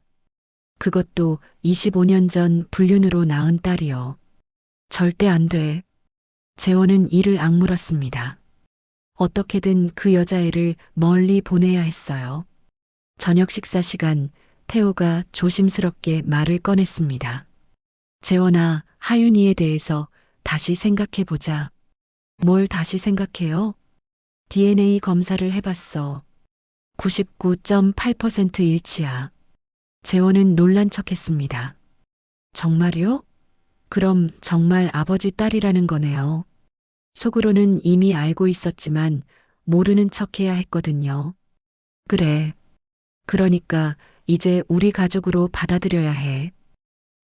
그것도 25년 전 불륜으로 낳은 딸이요. 절대 안 돼. 재원은 이를 악물었습니다. 어떻게든 그 여자애를 멀리 보내야 했어요. 저녁 식사 시간 태호가 조심스럽게 말을 꺼냈습니다. 재원아, 하윤이에 대해서 다시 생각해보자. 뭘 다시 생각해요? DNA 검사를 해봤어. 99.8% 일치야. 재원은 놀란 척했습니다. 정말요? 그럼 정말 아버지 딸이라는 거네요. 속으로는 이미 알고 있었지만 모르는 척해야 했거든요. 그래. 그러니까 이제 우리 가족으로 받아들여야 해.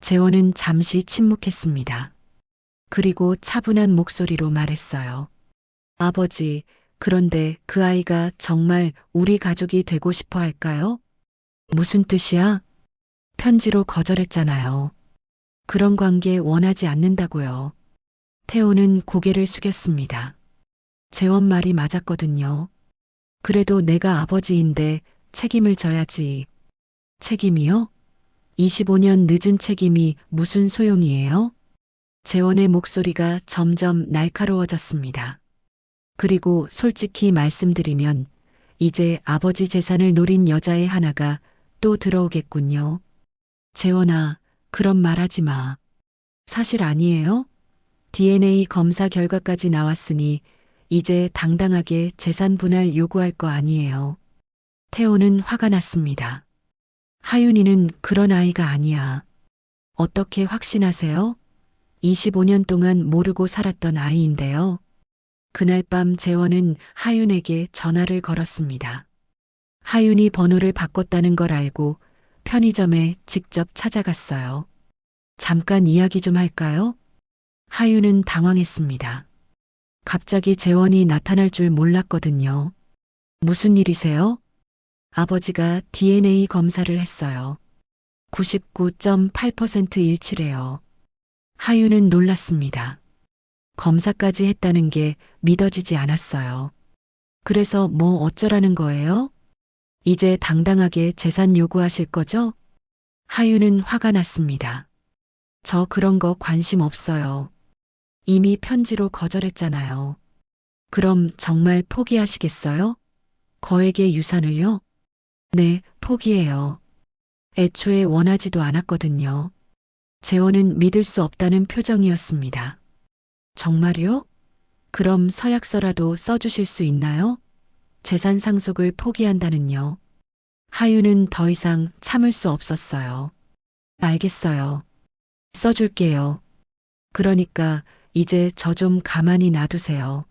재원은 잠시 침묵했습니다. 그리고 차분한 목소리로 말했어요. 아버지, 그런데 그 아이가 정말 우리 가족이 되고 싶어 할까요? 무슨 뜻이야? 편지로 거절했잖아요. 그런 관계 원하지 않는다고요. 태호는 고개를 숙였습니다. 재원 말이 맞았거든요. 그래도 내가 아버지인데 책임을 져야지. 책임이요? 25년 늦은 책임이 무슨 소용이에요? 재원의 목소리가 점점 날카로워졌습니다. 그리고 솔직히 말씀드리면 이제 아버지 재산을 노린 여자의 하나가 또 들어오겠군요. 재원아, 그런 말 하지 마. 사실 아니에요? DNA 검사 결과까지 나왔으니 이제 당당하게 재산 분할 요구할 거 아니에요. 태호는 화가 났습니다. 하윤이는 그런 아이가 아니야. 어떻게 확신하세요? 25년 동안 모르고 살았던 아이인데요. 그날 밤 재원은 하윤에게 전화를 걸었습니다. 하윤이 번호를 바꿨다는 걸 알고 편의점에 직접 찾아갔어요. 잠깐 이야기 좀 할까요? 하윤은 당황했습니다. 갑자기 재원이 나타날 줄 몰랐거든요. 무슨 일이세요? 아버지가 DNA 검사를 했어요. 99.8% 일치래요. 하윤은 놀랐습니다. 검사까지 했다는 게 믿어지지 않았어요. 그래서 뭐 어쩌라는 거예요? 이제 당당하게 재산 요구하실 거죠? 하윤은 화가 났습니다. 저 그런 거 관심 없어요. 이미 편지로 거절했잖아요. 그럼 정말 포기하시겠어요? 거액의 유산을요? 네, 포기해요. 애초에 원하지도 않았거든요. 재원은 믿을 수 없다는 표정이었습니다. 정말요? 그럼 서약서라도 써주실 수 있나요? 재산 상속을 포기한다는요. 하윤은 더 이상 참을 수 없었어요. 알겠어요. 써줄게요. 그러니까 이제 저 좀 가만히 놔두세요.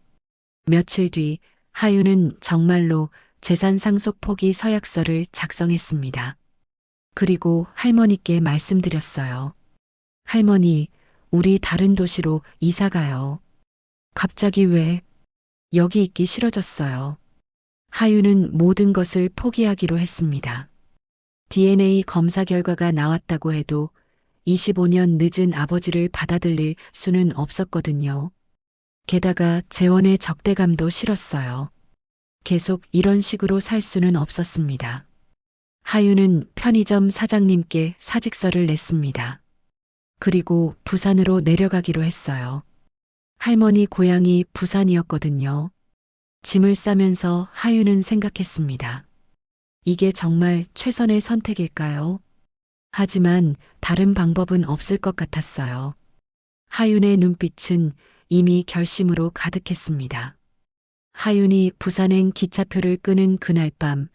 며칠 뒤 하윤은 정말로 재산 상속 포기 서약서를 작성했습니다. 그리고 할머니께 말씀드렸어요. 할머니, 우리 다른 도시로 이사 가요. 갑자기 왜? 여기 있기 싫어졌어요. 하윤은 모든 것을 포기하기로 했습니다. DNA 검사 결과가 나왔다고 해도 25년 늦은 아버지를 받아들일 수는 없었거든요. 게다가 재원의 적대감도 싫었어요. 계속 이런 식으로 살 수는 없었습니다. 하윤은 편의점 사장님께 사직서를 냈습니다. 그리고 부산으로 내려가기로 했어요. 할머니 고향이 부산이었거든요. 짐을 싸면서 하윤은 생각했습니다. 이게 정말 최선의 선택일까요? 하지만 다른 방법은 없을 것 같았어요. 하윤의 눈빛은 이미 결심으로 가득했습니다. 하윤이 부산행 기차표를 끄는 그날 밤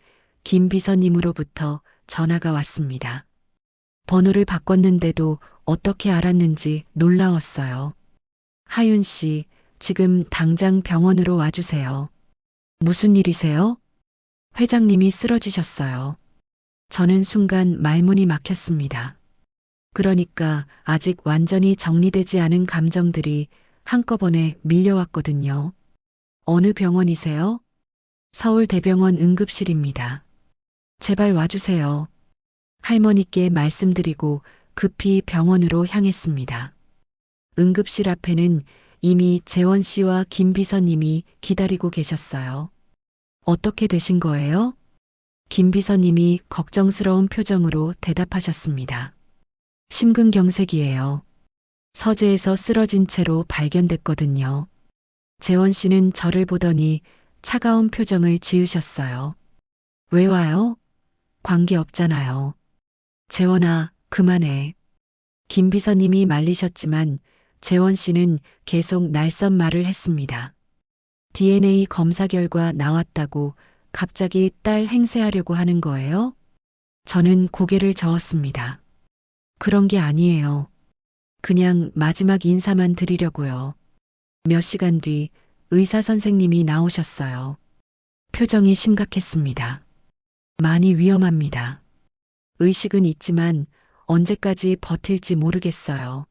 김 비서님으로부터 전화가 왔습니다. 번호를 바꿨는데도 어떻게 알았는지 놀라웠어요. 하윤 씨, 지금 당장 병원으로 와주세요. 무슨 일이세요? 회장님이 쓰러지셨어요. 저는 순간 말문이 막혔습니다. 그러니까 아직 완전히 정리되지 않은 감정들이 한꺼번에 밀려왔거든요. 어느 병원이세요? 서울대병원 응급실입니다. 제발 와주세요. 할머니께 말씀드리고 급히 병원으로 향했습니다. 응급실 앞에는 이미 재원 씨와 김 비서님이 기다리고 계셨어요. 어떻게 되신 거예요? 김 비서님이 걱정스러운 표정으로 대답하셨습니다. 심근경색이에요. 서재에서 쓰러진 채로 발견됐거든요. 재원 씨는 저를 보더니 차가운 표정을 지으셨어요. 왜 와요? 관계 없잖아요. 재원아, 그만해. 김 비서님이 말리셨지만 재원 씨는 계속 날선 말을 했습니다. DNA 검사 결과 나왔다고 갑자기 딸 행세하려고 하는 거예요? 저는 고개를 저었습니다. 그런 게 아니에요. 그냥 마지막 인사만 드리려고요. 몇 시간 뒤 의사 선생님이 나오셨어요. 표정이 심각했습니다. 많이 위험합니다. 의식은 있지만 언제까지 버틸지 모르겠어요.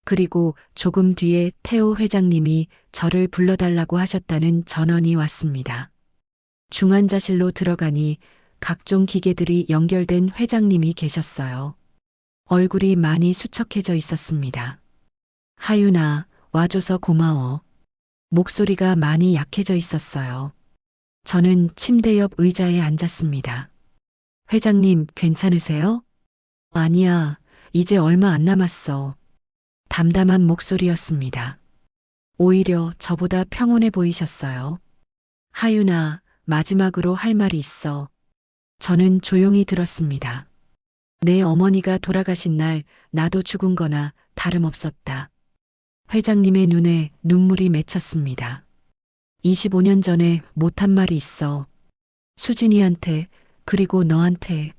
그리고 조금 뒤에 태호 회장님이 저를 불러달라고 하셨다는 전원이 왔습니다. 중환자실로 들어가니 각종 기계들이 연결된 회장님이 계셨어요. 얼굴이 많이 수척해져 있었습니다. 하윤아, 와줘서 고마워. 목소리가 많이 약해져 있었어요. 저는 침대 옆 의자에 앉았습니다. 회장님, 괜찮으세요? 아니야, 이제 얼마 안 남았어. 담담한 목소리였습니다. 오히려 저보다 평온해 보이셨어요. 하윤아, 마지막으로 할 말이 있어. 저는 조용히 들었습니다. 내 어머니가 돌아가신 날 나도 죽은 거나 다름없었다. 회장님의 눈에 눈물이 맺혔습니다. 25년 전에 못한 말이 있어. 수진이한테, 그리고 너한테.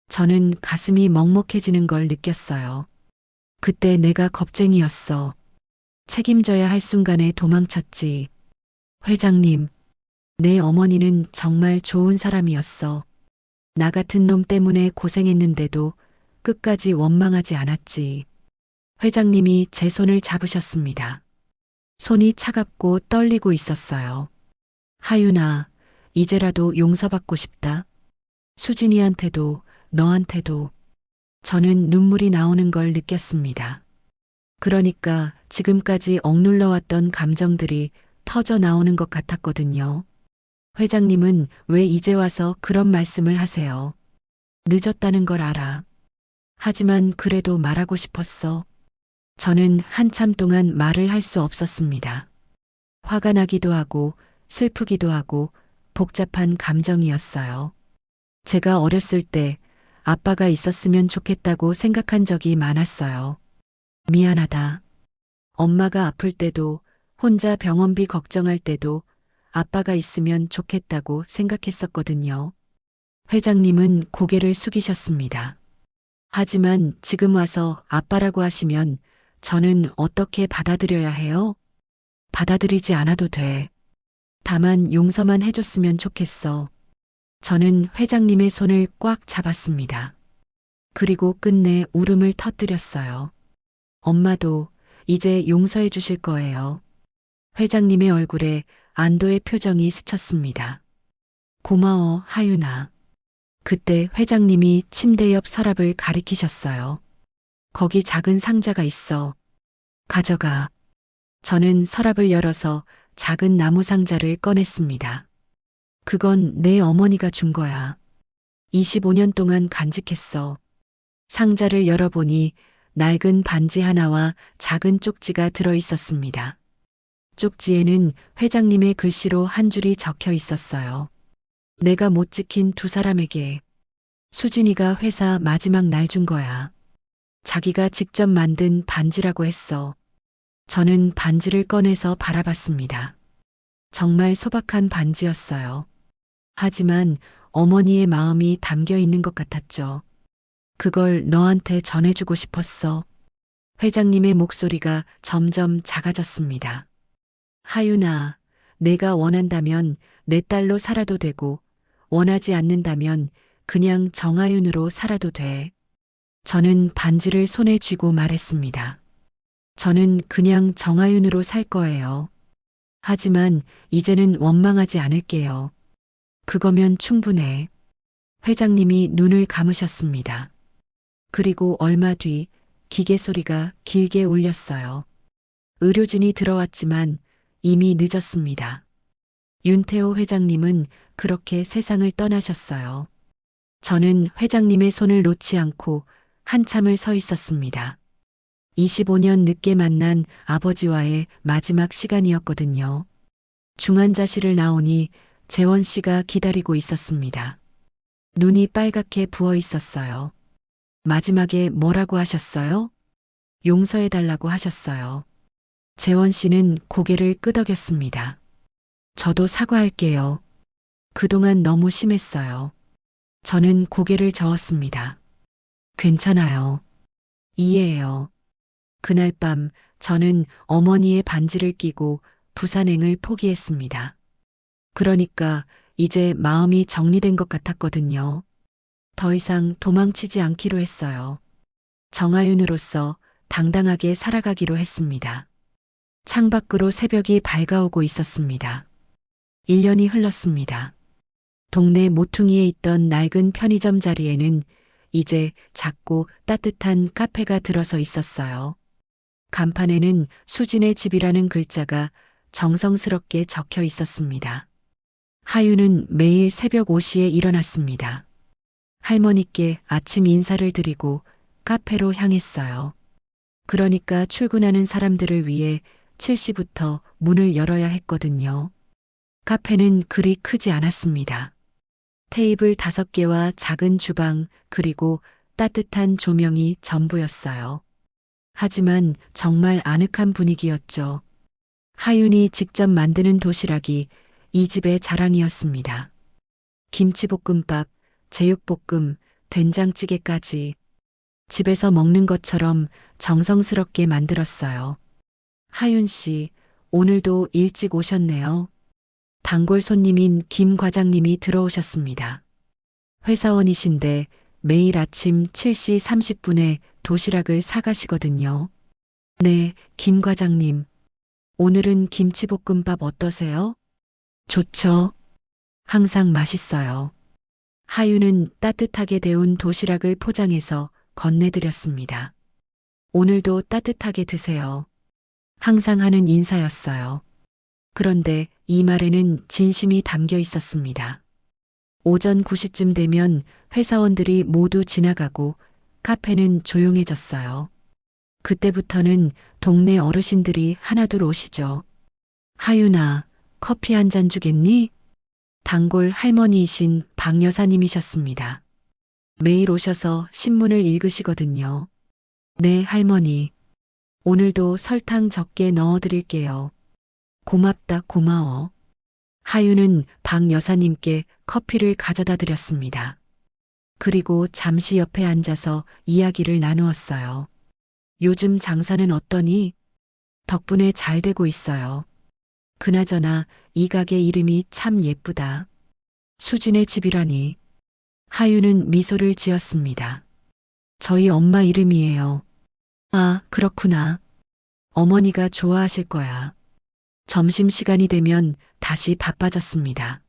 저는 가슴이 먹먹해지는 걸 느꼈어요. 그때 내가 겁쟁이였어. 책임져야 할 순간에 도망쳤지. 회장님, 내 어머니는 정말 좋은 사람이었어. 나 같은 놈 때문에 고생했는데도 끝까지 원망하지 않았지. 회장님이 제 손을 잡으셨습니다. 손이 차갑고 떨리고 있었어요. 하윤아, 이제라도 용서받고 싶다. 수진이한테도, 너한테도. 저는 눈물이 나오는 걸 느꼈습니다. 그러니까 지금까지 억눌러왔던 감정들이 터져 나오는 것 같았거든요. 회장님은 왜 이제 와서 그런 말씀을 하세요? 늦었다는 걸 알아. 하지만 그래도 말하고 싶었어. 저는 한참 동안 말을 할 수 없었습니다. 화가 나기도 하고 슬프기도 하고 복잡한 감정이었어요. 제가 어렸을 때 아빠가 있었으면 좋겠다고 생각한 적이 많았어요. 미안하다. 엄마가 아플 때도 혼자 병원비 걱정할 때도 아빠가 있으면 좋겠다고 생각했었거든요. 회장님은 고개를 숙이셨습니다. 하지만 지금 와서 아빠라고 하시면 저는 어떻게 받아들여야 해요? 받아들이지 않아도 돼. 다만 용서만 해줬으면 좋겠어. 저는 회장님의 손을 꽉 잡았습니다. 그리고 끝내 울음을 터뜨렸어요. 엄마도 이제 용서해 주실 거예요. 회장님의 얼굴에 안도의 표정이 스쳤습니다. 고마워, 하윤아. 그때 회장님이 침대 옆 서랍을 가리키셨어요. 거기 작은 상자가 있어. 가져가. 저는 서랍을 열어서 작은 나무 상자를 꺼냈습니다. 그건 내 어머니가 준 거야. 25년 동안 간직했어. 상자를 열어보니 낡은 반지 하나와 작은 쪽지가 들어 있었습니다. 쪽지에는 회장님의 글씨로 한 줄이 적혀 있었어요. 내가 못 지킨 두 사람에게. 수진이가 회사 마지막 날 준 거야. 자기가 직접 만든 반지라고 했어. 저는 반지를 꺼내서 바라봤습니다. 정말 소박한 반지였어요. 하지만 어머니의 마음이 담겨 있는 것 같았죠. 그걸 너한테 전해주고 싶었어. 회장님의 목소리가 점점 작아졌습니다. 하윤아, 내가 원한다면 내 딸로 살아도 되고, 원하지 않는다면 그냥 정하윤으로 살아도 돼. 저는 반지를 손에 쥐고 말했습니다. 저는 그냥 정하윤으로 살 거예요. 하지만 이제는 원망하지 않을게요. 그거면 충분해. 회장님이 눈을 감으셨습니다. 그리고 얼마 뒤 기계 소리가 길게 울렸어요. 의료진이 들어왔지만 이미 늦었습니다. 윤태호 회장님은 그렇게 세상을 떠나셨어요. 저는 회장님의 손을 놓지 않고 한참을 서 있었습니다. 25년 늦게 만난 아버지와의 마지막 시간이었거든요. 중환자실을 나오니 재원 씨가 기다리고 있었습니다. 눈이 빨갛게 부어 있었어요. 마지막에 뭐라고 하셨어요? 용서해달라고 하셨어요. 재원 씨는 고개를 끄덕였습니다. 저도 사과할게요. 그동안 너무 심했어요. 저는 고개를 저었습니다. 괜찮아요. 이해해요. 그날 밤 저는 어머니의 반지를 끼고 부산행을 포기했습니다. 그러니까 이제 마음이 정리된 것 같았거든요. 더 이상 도망치지 않기로 했어요. 정아윤으로서 당당하게 살아가기로 했습니다. 창밖으로 새벽이 밝아오고 있었습니다. 1년이 흘렀습니다. 동네 모퉁이에 있던 낡은 편의점 자리에는 이제 작고 따뜻한 카페가 들어서 있었어요. 간판에는 수진의 집이라는 글자가 정성스럽게 적혀 있었습니다. 하유는 매일 새벽 5시에 일어났습니다. 할머니께 아침 인사를 드리고 카페로 향했어요. 그러니까 출근하는 사람들을 위해 7시부터 문을 열어야 했거든요. 카페는 그리 크지 않았습니다. 테이블 5개와 작은 주방 그리고 따뜻한 조명이 전부였어요. 하지만 정말 아늑한 분위기였죠. 하윤이 직접 만드는 도시락이 이 집의 자랑이었습니다. 김치볶음밥, 제육볶음, 된장찌개까지 집에서 먹는 것처럼 정성스럽게 만들었어요. 하윤 씨, 오늘도 일찍 오셨네요. 단골 손님인 김 과장님이 들어오셨습니다. 회사원이신데 매일 아침 7시 30분에 도시락을 사가시거든요. 네, 김 과장님. 오늘은 김치볶음밥 어떠세요? 좋죠. 항상 맛있어요. 하유는 따뜻하게 데운 도시락을 포장해서 건네드렸습니다. 오늘도 따뜻하게 드세요. 항상 하는 인사였어요. 그런데 이 말에는 진심이 담겨 있었습니다. 오전 9시쯤 되면 회사원들이 모두 지나가고 카페는 조용해졌어요. 그때부터는 동네 어르신들이 하나둘 오시죠. 하윤아, 커피 한 잔 주겠니? 단골 할머니이신 박 여사님이셨습니다. 매일 오셔서 신문을 읽으시거든요. 네, 할머니. 오늘도 설탕 적게 넣어드릴게요. 고맙다, 고마워. 하유는 박 여사님께 커피를 가져다 드렸습니다. 그리고 잠시 옆에 앉아서 이야기를 나누었어요. 요즘 장사는 어떠니? 덕분에 잘 되고 있어요. 그나저나 이 가게 이름이 참 예쁘다. 수진의 집이라니. 하유는 미소를 지었습니다. 저희 엄마 이름이에요. 아, 그렇구나. 어머니가 좋아하실 거야. 점심시간이 되면 다시 바빠졌습니다.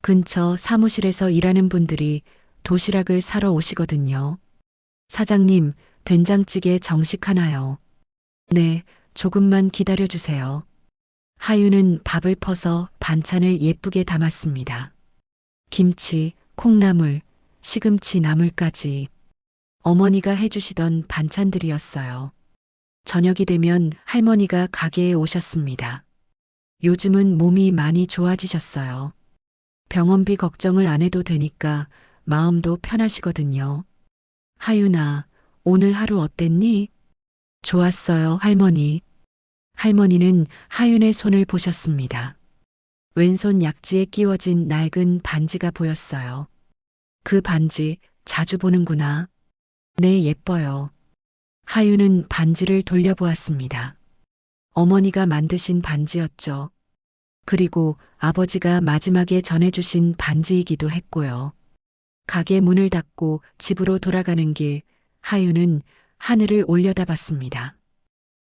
근처 사무실에서 일하는 분들이 도시락을 사러 오시거든요. 사장님, 된장찌개 정식 하나요. 네, 조금만 기다려주세요. 하유는 밥을 퍼서 반찬을 예쁘게 담았습니다. 김치, 콩나물, 시금치 나물까지 어머니가 해주시던 반찬들이었어요. 저녁이 되면 할머니가 가게에 오셨습니다. 요즘은 몸이 많이 좋아지셨어요. 병원비 걱정을 안 해도 되니까 마음도 편하시거든요. 하윤아, 오늘 하루 어땠니? 좋았어요, 할머니. 할머니는 하윤의 손을 보셨습니다. 왼손 약지에 끼워진 낡은 반지가 보였어요. 그 반지 자주 보는구나. 네, 예뻐요. 하윤은 반지를 돌려보았습니다. 어머니가 만드신 반지였죠. 그리고 아버지가 마지막에 전해주신 반지이기도 했고요. 가게 문을 닫고 집으로 돌아가는 길, 하윤은 하늘을 올려다봤습니다.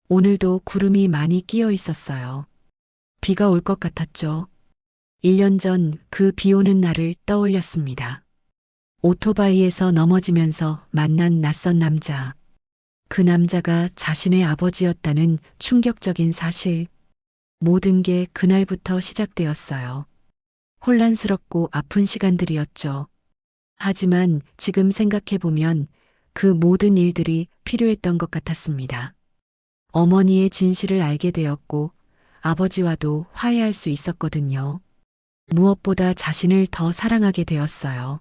오늘도 구름이 많이 끼어 있었어요. 비가 올 것 같았죠. 1년 전 그 비 오는 날을 떠올렸습니다. 오토바이에서 넘어지면서 만난 낯선 남자. 그 남자가 자신의 아버지였다는 충격적인 사실. 모든 게 그날부터 시작되었어요. 혼란스럽고 아픈 시간들이었죠. 하지만 지금 생각해보면 그 모든 일들이 필요했던 것 같았습니다. 어머니의 진실을 알게 되었고 아버지와도 화해할 수 있었거든요. 무엇보다 자신을 더 사랑하게 되었어요.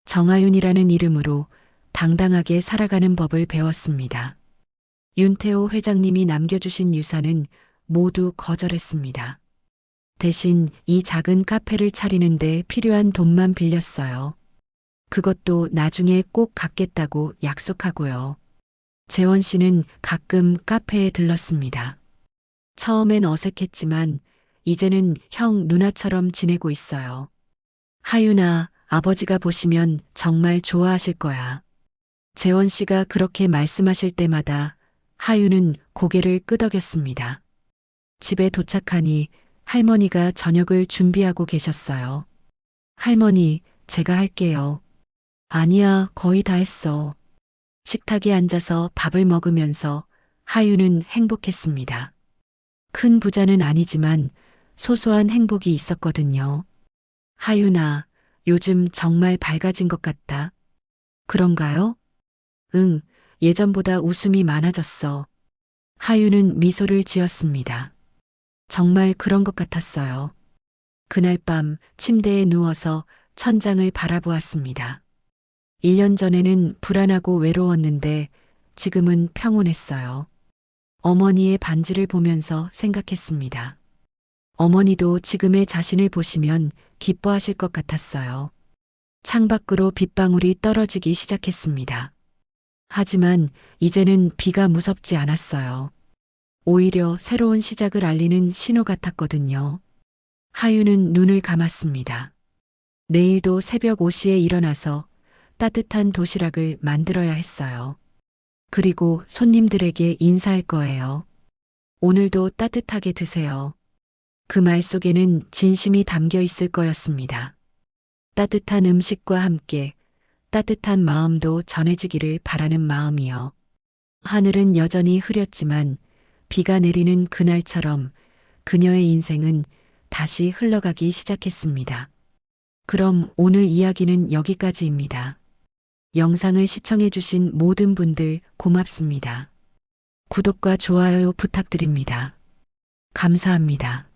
정아윤이라는 이름으로 당당하게 살아가는 법을 배웠습니다. 윤태호 회장님이 남겨주신 유산은 모두 거절했습니다. 대신 이 작은 카페를 차리는데 필요한 돈만 빌렸어요. 그것도 나중에 꼭 갚겠다고 약속하고요. 재원 씨는 가끔 카페에 들렀습니다. 처음엔 어색했지만 이제는 형 누나처럼 지내고 있어요. 하윤아, 아버지가 보시면 정말 좋아하실 거야. 재원 씨가 그렇게 말씀하실 때마다 하윤은 고개를 끄덕였습니다. 집에 도착하니 할머니가 저녁을 준비하고 계셨어요. 할머니, 제가 할게요. 아니야, 거의 다 했어. 식탁에 앉아서 밥을 먹으면서 하윤은 행복했습니다. 큰 부자는 아니지만 소소한 행복이 있었거든요. 하윤아, 요즘 정말 밝아진 것 같다. 그런가요? 응, 예전보다 웃음이 많아졌어. 하윤은 미소를 지었습니다. 정말 그런 것 같았어요. 그날 밤 침대에 누워서 천장을 바라보았습니다. 1년 전에는 불안하고 외로웠는데 지금은 평온했어요. 어머니의 반지를 보면서 생각했습니다. 어머니도 지금의 자신을 보시면 기뻐하실 것 같았어요. 창밖으로 빗방울이 떨어지기 시작했습니다. 하지만 이제는 비가 무섭지 않았어요. 오히려 새로운 시작을 알리는 신호 같았거든요. 하윤은 눈을 감았습니다. 내일도 새벽 5시에 일어나서 따뜻한 도시락을 만들어야 했어요. 그리고 손님들에게 인사할 거예요. 오늘도 따뜻하게 드세요. 그 말 속에는 진심이 담겨 있을 거였습니다. 따뜻한 음식과 함께 따뜻한 마음도 전해지기를 바라는 마음이요. 하늘은 여전히 흐렸지만 비가 내리는 그날처럼 그녀의 인생은 다시 흘러가기 시작했습니다. 그럼 오늘 이야기는 여기까지입니다. 영상을 시청해주신 모든 분들 고맙습니다. 구독과 좋아요 부탁드립니다. 감사합니다.